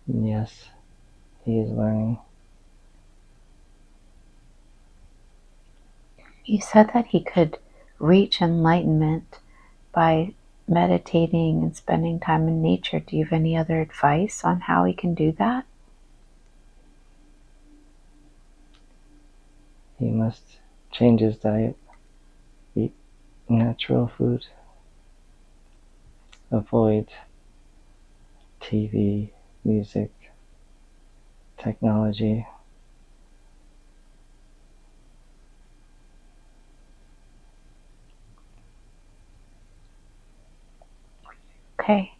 Yes, he is learning. You said that he could reach enlightenment by meditating and spending time in nature. Do you have any other advice on how he can do that? He must change his diet, eat natural food, avoid TV, music, technology. Okay.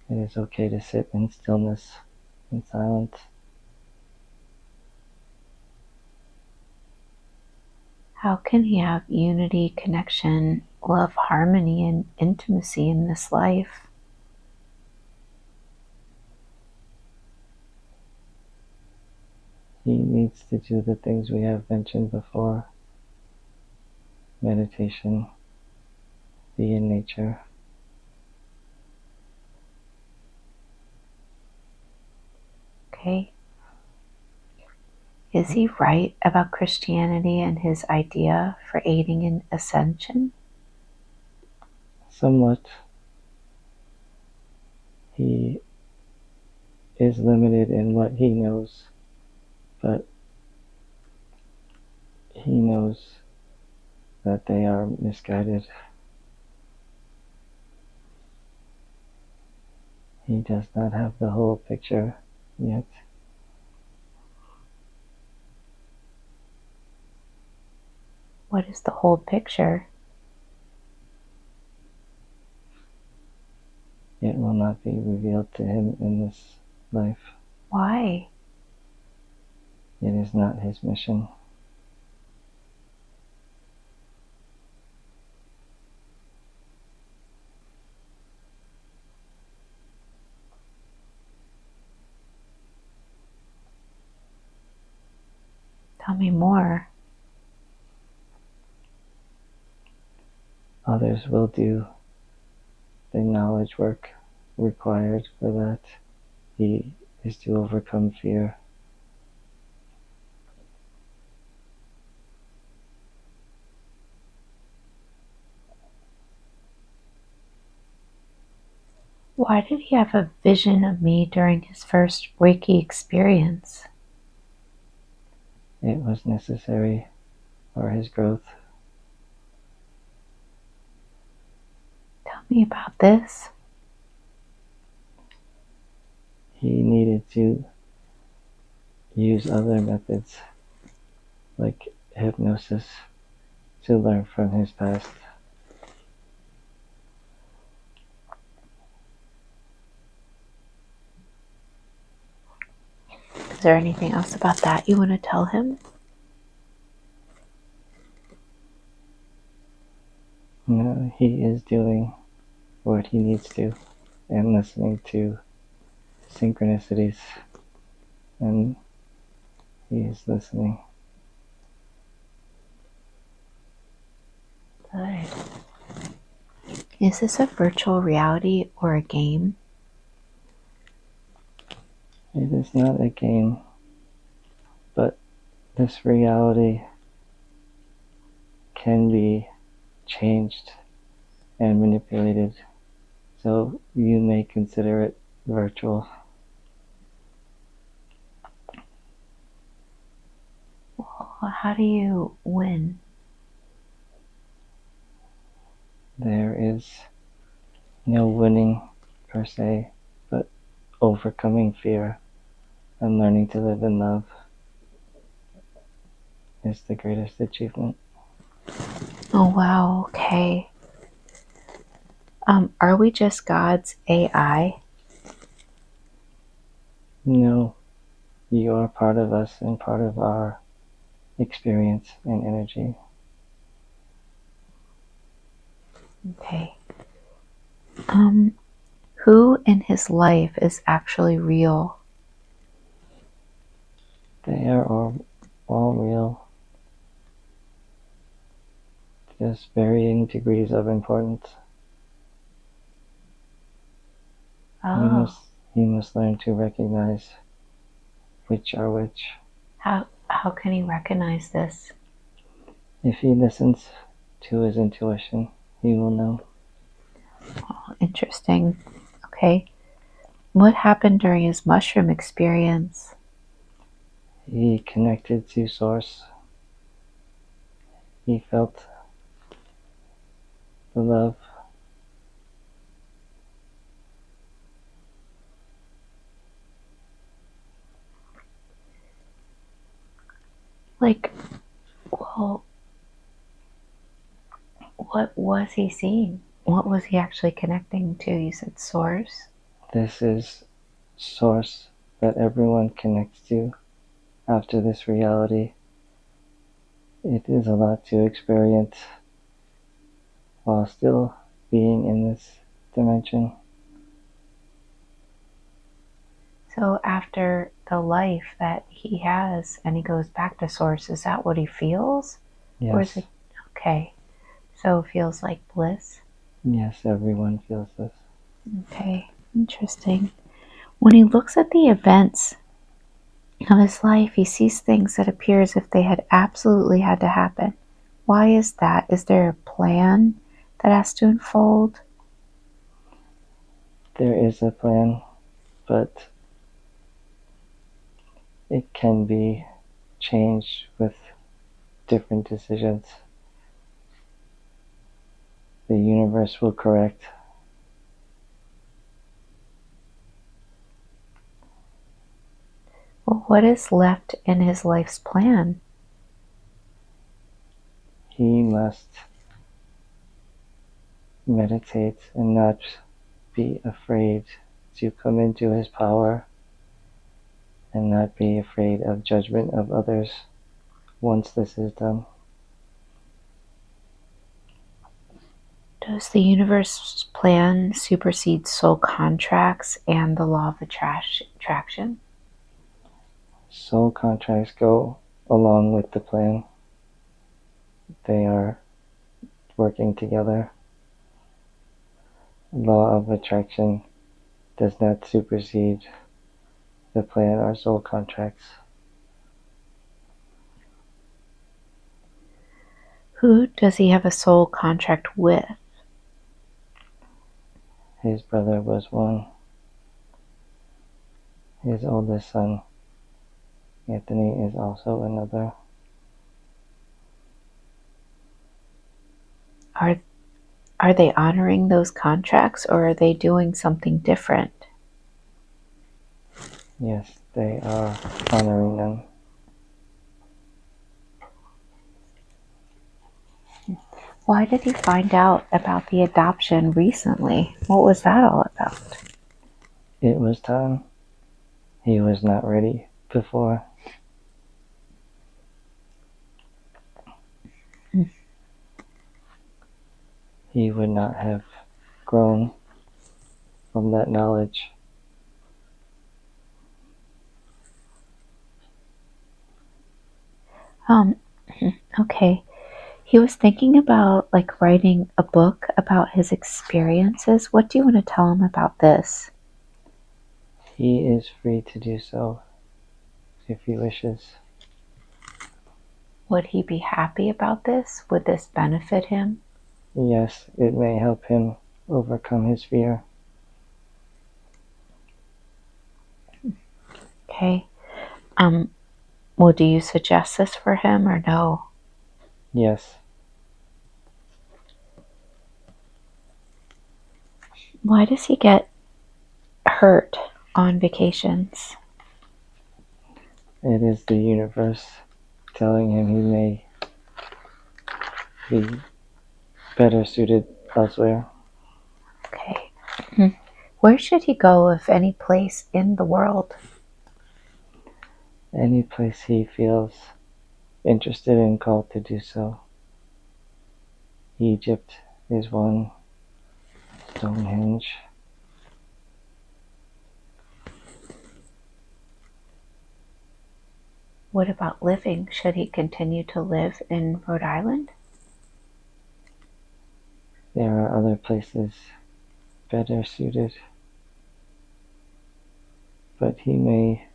It is okay to sit in stillness and silence. How can he have unity, connection, love, harmony, and intimacy in this life? He needs to do the things we have mentioned before. Meditation, be in nature. Okay. Is he right about Christianity and his idea for aiding in ascension? Somewhat. He is limited in what he knows, but he knows that they are misguided. He does not have the whole picture yet. What is the whole picture? It will not be revealed to him in this life. Why? It is not his mission. Tell me more. Others will do the knowledge work required for that. He is to overcome fear. Why did he have a vision of me during his first Reiki experience? It was necessary for his growth. Tell me about this. He needed to use other methods like hypnosis to learn from his past. Is there anything else about that you want to tell him? No, he is doing what he needs to and listening to synchronicities, and he is listening. Good. Is this a virtual reality or a game? It is not a game, but this reality can be changed and manipulated, so you may consider it virtual. Well, how do you win? There is no winning per se, but overcoming fear and learning to live in love is the greatest achievement. Oh, wow. Okay. Are we just God's AI? No, you are part of us and part of our experience and energy. Okay. Who in his life is actually real? They are all real, just varying degrees of importance. Oh, You must learn to recognize which are which. how can he recognize this? If he listens to his intuition, he will know. Oh, interesting. Okay. What happened during his mushroom experience? He connected to Source. He felt the love. Like, well, what was he seeing? What was he actually connecting to? You said source? This is Source that everyone connects to after this reality. It is a lot to experience while still being in this dimension. So after the life that he has and he goes back to source, is that what he feels? Yes. Or is it okay? So it feels like bliss? Yes, everyone feels this. Okay, interesting. When he looks at the events of his life, he sees things that appear as if they had absolutely had to happen. Why is that? Is there a plan that has to unfold? There is a plan, but it can be changed with different decisions. The universe will correct. Well, what is left in his life's plan? He must meditate and not be afraid to come into his power and not be afraid of judgment of others once this is done. Does the universe's plan supersede soul contracts and the law of attraction? Soul contracts go along with the plan. They are working together. Law of attraction does not supersede the plan or soul contracts. Who does he have a soul contract with? His brother was one. His oldest son, Anthony, is also another. Are they honoring those contracts, or are they doing something different? Yes, they are honoring them. Why did he find out about the adoption recently? What was that all about? It was time. He was not ready before. He would not have grown from that knowledge. Okay. He was thinking about writing a book about his experiences. What do you want to tell him about this? He is free to do so if he wishes. Would he be happy about this? Would this benefit him? Yes, it may help him overcome his fear. Okay. Well, do you suggest this for him or no? Yes. Why does he get hurt on vacations? It is the universe telling him he may be better suited elsewhere. Okay. Where should he go, if any place in the world? Any place he feels interested and called to do so. Egypt is one. Stonehenge. What about living? Should he continue to live in Rhode Island? There are other places better suited, but he may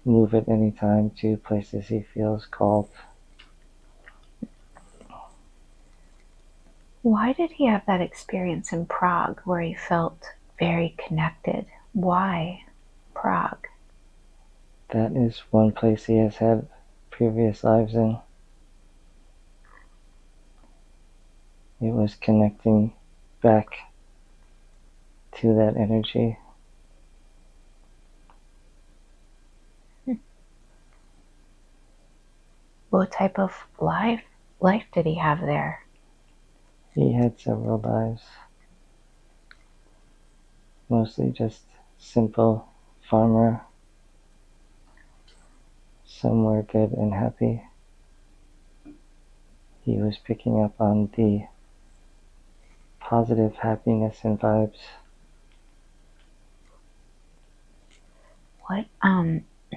move at any time to places he feels called. Why did he have that experience in Prague where he felt very connected? Why Prague? That is one place he has had previous lives in. It was connecting back to that energy. What type of life did he have there? He had several lives. Mostly just simple farmer. Some were good and happy. He was picking up on the positive happiness and vibes.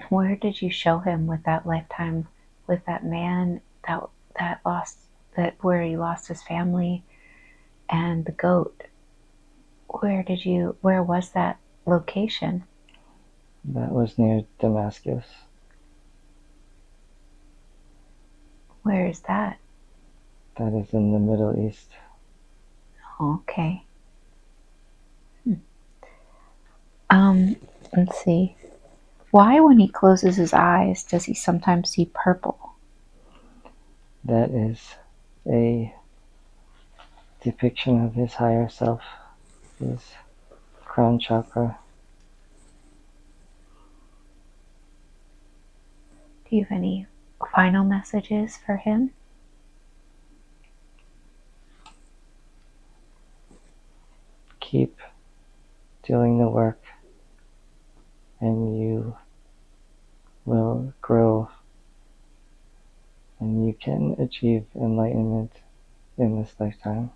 Where did you show him with that lifetime, with that man where he lost his family and the goat? Where was that location? That was near Damascus. Where is that? That is in the Middle East. Okay. Let's see. Why, when he closes his eyes, does he sometimes see purple? That is a depiction of his higher self, his crown chakra. Do you have any final messages for him? Keep doing the work, and you will grow, and you can achieve enlightenment in this lifetime.